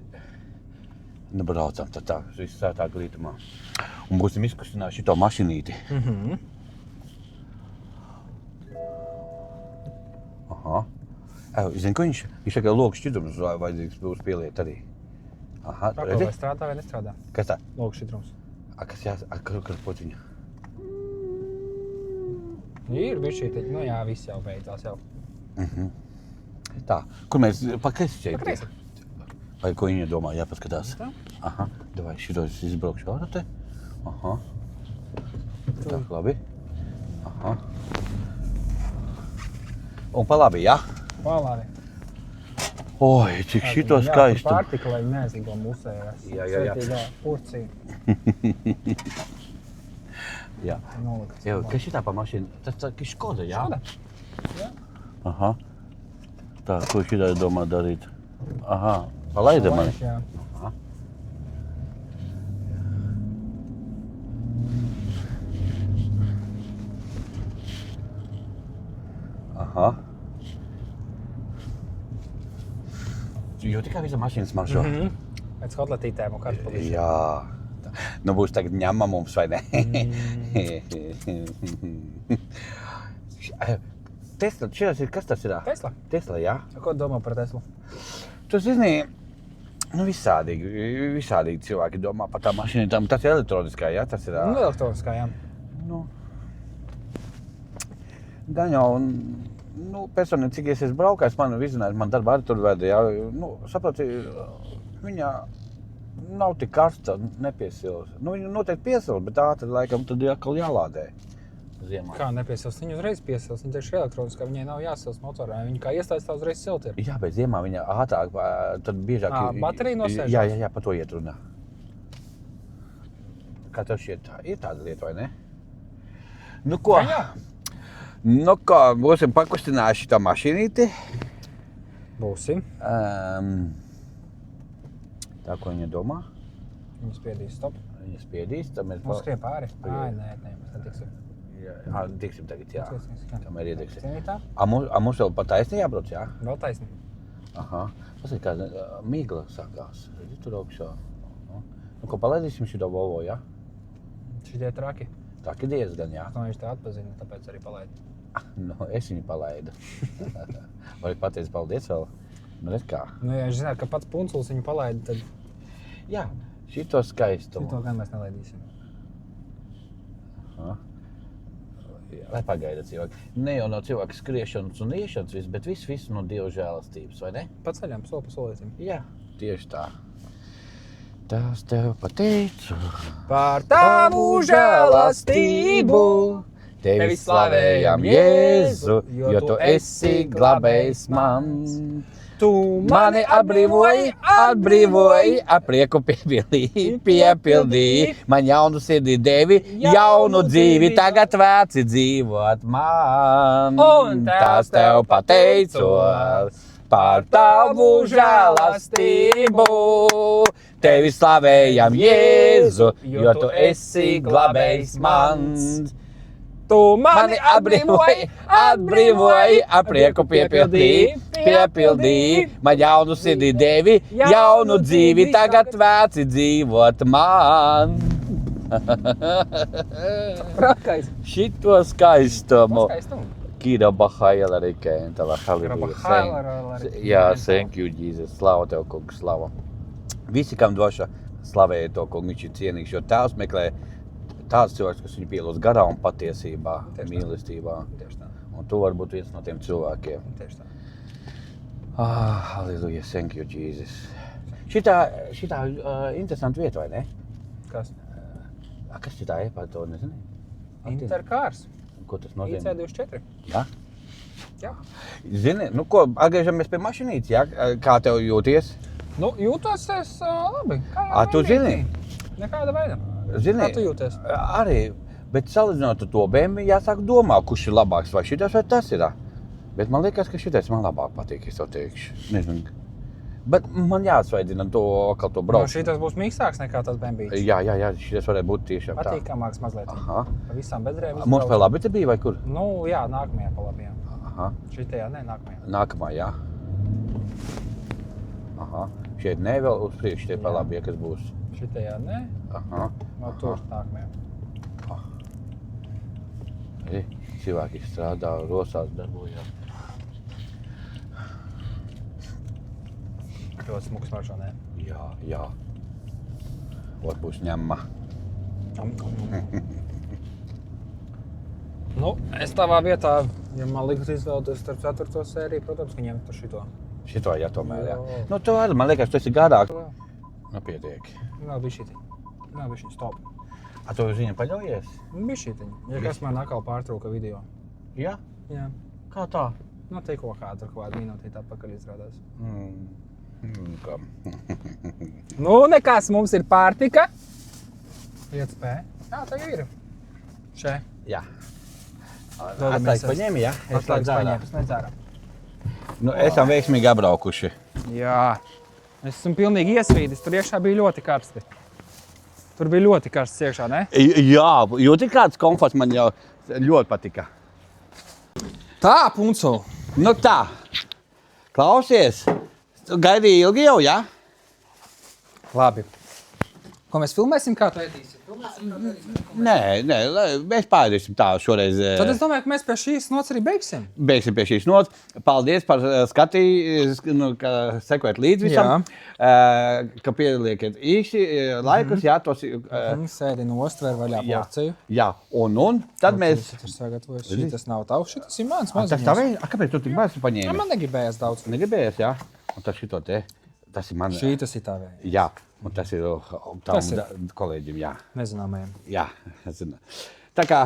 nu braucam tad tā, viss sētā glītumā. Un būsim izkustinājuši šito mašinīti. Aha. Zini, ko viņš tikai logu šķidrums vajadzīgs būs pieliet arī. Aha, Vai redzi? strādā vai nestrādā? Kas tā? Lūk šķidrums. Kas kas pociņa? Ir bišķīti. Nu jā, viss jau beidzās jau. Tā, kur mēs pa kreisi šeit? Pa kreisi. Vai ko viņa domā, jāpaskatās? Tā. Aha, davai, šito es izbraukšu ārā te. Aha. Tā, labi. Aha. Un pa labi, jā? Pālāri. Oi, cik šito skaistu. Pārtika, lai neaizīgo musējās. Jā, jā, jā. Svētīgā porcija. Jā. Nolikts. Jā, kas šitā pa mašīnu? Tas tā, ka Škoda, jā? Škoda. Jā. Aha. Tā, ko šitā domā darīt? Aha, palaida mani. Jā. Aha. Aha. Jo tikai visa mašīna smaržo. Pēc kotletītēm un kartupulīšiem. Jā. Nu būs tagad ņemma mums, vai ne? Tesla, šitas ir, kas tas ir? Tesla? Tesla, jā. Ko domā par Teslu? Tu zini, nu visādīgi cilvēki domā par tām mašīnām. Tas ir elektroniskā, jā? Tas ir... Nu, elektroniskā, jā. Nu, gan jau, nu, personīgi, cik es esmu braukājis, man vizinājis, man darba arī tur veda, jā. Nu, saproti, viņa nav tik karsta, nepiesils. Nu, viņa noteikti piesils, bet ātri, laikam, tad atkal jālādē ziemā. Kā nepiesils? Viņa uzreiz piesils. Viņa tieši elektroniskā, viņai nav jāsils motorā. Viņa kā iestājas, tā uzreiz silt ir. Jā, bet ziemā viņa ātrāk, tad biežāk... Baterija nosēžās? Jā, par to iet runā. Kā tev šķiet, ir tāda lieta, vai ne? Nu ko? Jā. Nu ko, būsim pakustinājuši tā mašīnīti. Būsim. Tā, ko viņa domā? Viņa spiedīs stop. Viņa spiedīs, tad mēs... Mums skrien pāri. Ai, nē, mēs netiksim. Jā, tiksim tagad, jā. Kamēr iedegsim. Cienītā? Mums vēl pa taisni jābrauc, jā? Vēl taisni. Aha. Pasaka, kāda mīgla sākās. Redzi, tur augšā. Nu, ko palaidīsim šito Volvo, jā? Šitie traki. Traki diezgan, jā. No viņš tā atpazina, tāpēc arī palaid. Nu, es viņu palaidu. Vai pateicu paldies vēl? Nu, redz kā. Nu, ja viņš zinātu, ka pats punculis viņu palaid, tad Jā, šito skaistumu. šito gan mēs nelaidīsim. Aha. Lai pagaida cilvēki. Ne jau no cilvēka skriešanas un iešanas viss, bet viss no Dieva žēlastības, vai ne? Pa ceļam, soli pa solītim. Jā, tieši tā. Tas tev pateicu. Par tavu žēlastību Tevi slavējam, Jēzu, jo tu esi glābējs mans. Tu Mani atbrīvoji, ar prieku piepildīji, man jaunu sirdī devi, jaunu dzīvi, tagad veci dzīvot man. Un tas tev pateicos par tavu žēlastību. Tevi slavējam, Jēzu, jo tu esi glābējs mans. Tu mani atbrīvoji, aprieku piepildīji, man jaunu sirdī devi, jaunu dzīvi, tagad veci dzīvot man. Prakais. Šito skaistumu. Skaistumu. Kira Bahaila Rikenta, la Kira Bahaila Rikenta. Jā, thank you, Jesus. Slava tev, kungs, slava. Visi, kam doša, slavēja to, kungs, viņš ir cienīgs, jo tēvs meklē tāds cilvēks, kas viņu pielūdz garā un patiesībā, mīlestībā. Tieši tā. Un tu vari būt viens no tiem cilvēkiem. Tieši tā. Halleluja, thank you, Jesus. Šitā interesanta vieta, vai ne? Kas? Kas šitā ir par to, nezini? Interkārs. Ko tas nozīmē? IC24. Jā? Jā. Zini, nu ko, atgriežamies pie mašinītes, jā? Kā tev jūties? Nu, jūtos es labi. Tu zini? Nekāda veida. Zini, Kā tu jūties? Arī, bet salīdzinot ar to BMW, jāsāk domāt, kurš ir labāks, vai šitas vai tas ir. Bet man liekas, ka šitais man labāk patīk, es tev teikšu. Nezinu. Bet man jāatsvaidina to braukšanu. Šitas būs mīkstāks nekā tas BMW. Jā, šitas varētu būt tiešām tā. Patīkamāks mazliet. Aha. Pa visām bedrēm. Mums pa labi te bija vai kur? Nu, jā, nākamajā pa labajā. Aha. Šitajā, ne, nākamajā. Nākamā, jā. Aha. Šeit ne vēl uz priekšu tie pa labi, kas būs. Šitajā, ne. Aha. No tur nākamajā. Cilvēki strādā, rosās darbojās. Ļoti smuks maršā, ne? Jā. Ot būs ņemma. Nu, es tavā vietā, ja man likas izvēlēties starp 4. sēriju, protams, ka ņemtu šito. Šito, jā, tomēr, jā. Jā. Nu, tu arī, man liekas, tu esi garāk. Nu, pietiek. Vēl bišķītiņ. Stop. Tu uz viņu paļaujies? Bišķītiņ. Ja kas man atkal pārtrauka video. Jā? Jā. Kā tā? Nu, tikko kādu minūtīt atpakaļ izrādās. Nu, nekas, mums ir pārtika. 5P. Jā, tā ir. Še. Jā. Dodamies Atslēgas paņēmi, jā? Atslēgas paņēmis, nedzēram. Nu, esam veiksmīgi apbraukuši. Jā. Es esmu pilnīgi iesvīdis, tur iekšā bija ļoti karsti. Tur bija ļoti karsts iekšā, ne? Jā, jūti kāds komforts man jau ļoti patika. Tā, Punco. Nu tā, klausies, tu gaidīji ilgi jau, jā? Labi. Ko mēs filmēsim, kā tu ēdīsi? Nē, mēs pārēsim tā šoreiz. Tad es domāju, ka mēs pie šīs nots arī beigsim. Beigsim pie šīs nots. Paldies par ka sekojat līdz visam, ka pieliekat īsi laikus, jā, tos... Sēdi nostver vaļā porciju. Jā, un tad mēs... Šitas nav tavs, šitas ir mans Tas maziņos. tavēji? Kāpēc tu tik maz paņēmi? Man negribējās daudz. Negribējies, jā? Un tas šito te, tas ir man... Šitas ir tavēji. Jā, un tas ir Tas ir. kolēģim, jā. Nezināmajiem. Jā, es zinu. Tā kā...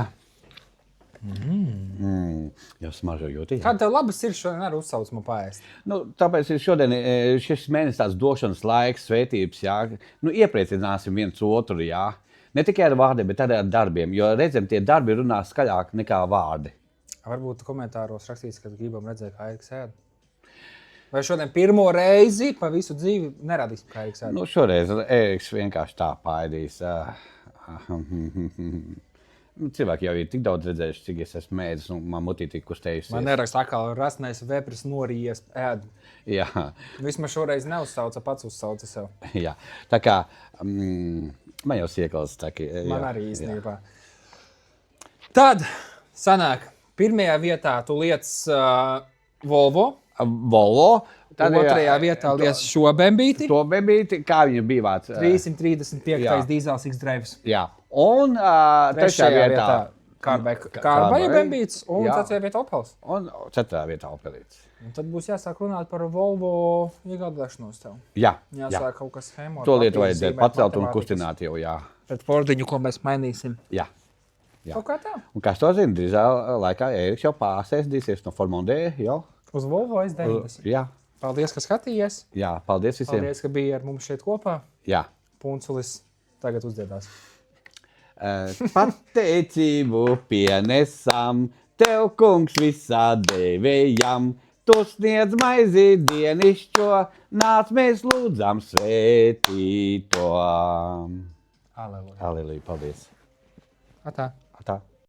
Jau smažo jūtī. Kāda tev labas ir šodien arī uzsauc man paēst? Nu, tāpēc ir šodien šis mēnesis tāds došanas laiks, svētības, jā. Nu, iepriecināsim viens otru, jā. Ne tikai ar vārdiem, bet arī ar darbiem, jo redzam, tie darbi runā skaļāk nekā vārdi. Varbūt komentāros rakstīts, ka gribam redzēt, kā Eriks ēd. Vai šodien pirmo reizi pa visu dzīvi neradīsim, kā Eriks ēd? Nu, šoreiz Eriks vienkārši tā paēdīs. Cilvēki jau ir tik daudz redzējuši, cik es esmu mēdis, un man mutī tik kustējusies. Man neraksta atkal rasnais vepris norījies ēd. Jā, Vismaz šoreiz neuzsauca, pats uzsauca sev. jā. Tā kā man jau siekals tā, Man arī īstenībā. Tad sanāk, pirmajā vietā tu liec Volvo, Volvo. Tad otrajā vietā liec šo bembīti, To bebīti, kā viņa bija vārds? 335. jā. dīzels X-Drives. Jā. Un trešajā vietā. Kārbaja bembīts un Jā. ceturtajā vietā Opels. Un ceturtajā vietā Opelīts. Un tad būs jāsāk runāt par Volvo iegādāšanos tev. Jā, Jāsāk kaut kas schēmot. To lietu papīrs, vajadzēja zīmēt pacelt un matemātikas. kustināt jau, jā. Pret Fordiņu, ko mēs mainīsim. Jā. Jā. Kaut kā tā. Un kas to zina, drīzā laikā Eriks jau pārsēsdīsies no Formondē, jau. Uz Volvo S90. Jā, Paldies, ka skatījies. jā, paldies visiem. Paldies, ka biji ar mums šeit kopā. Jā. Punculis tagad uzdziedās. Pateicību pienesam, tev kungs visā devējam. Tu sniedz maizi dienišķo, nāc mēs lūdzam svētīto. Aleluja. Halleluja, paldies. Atā. Atā.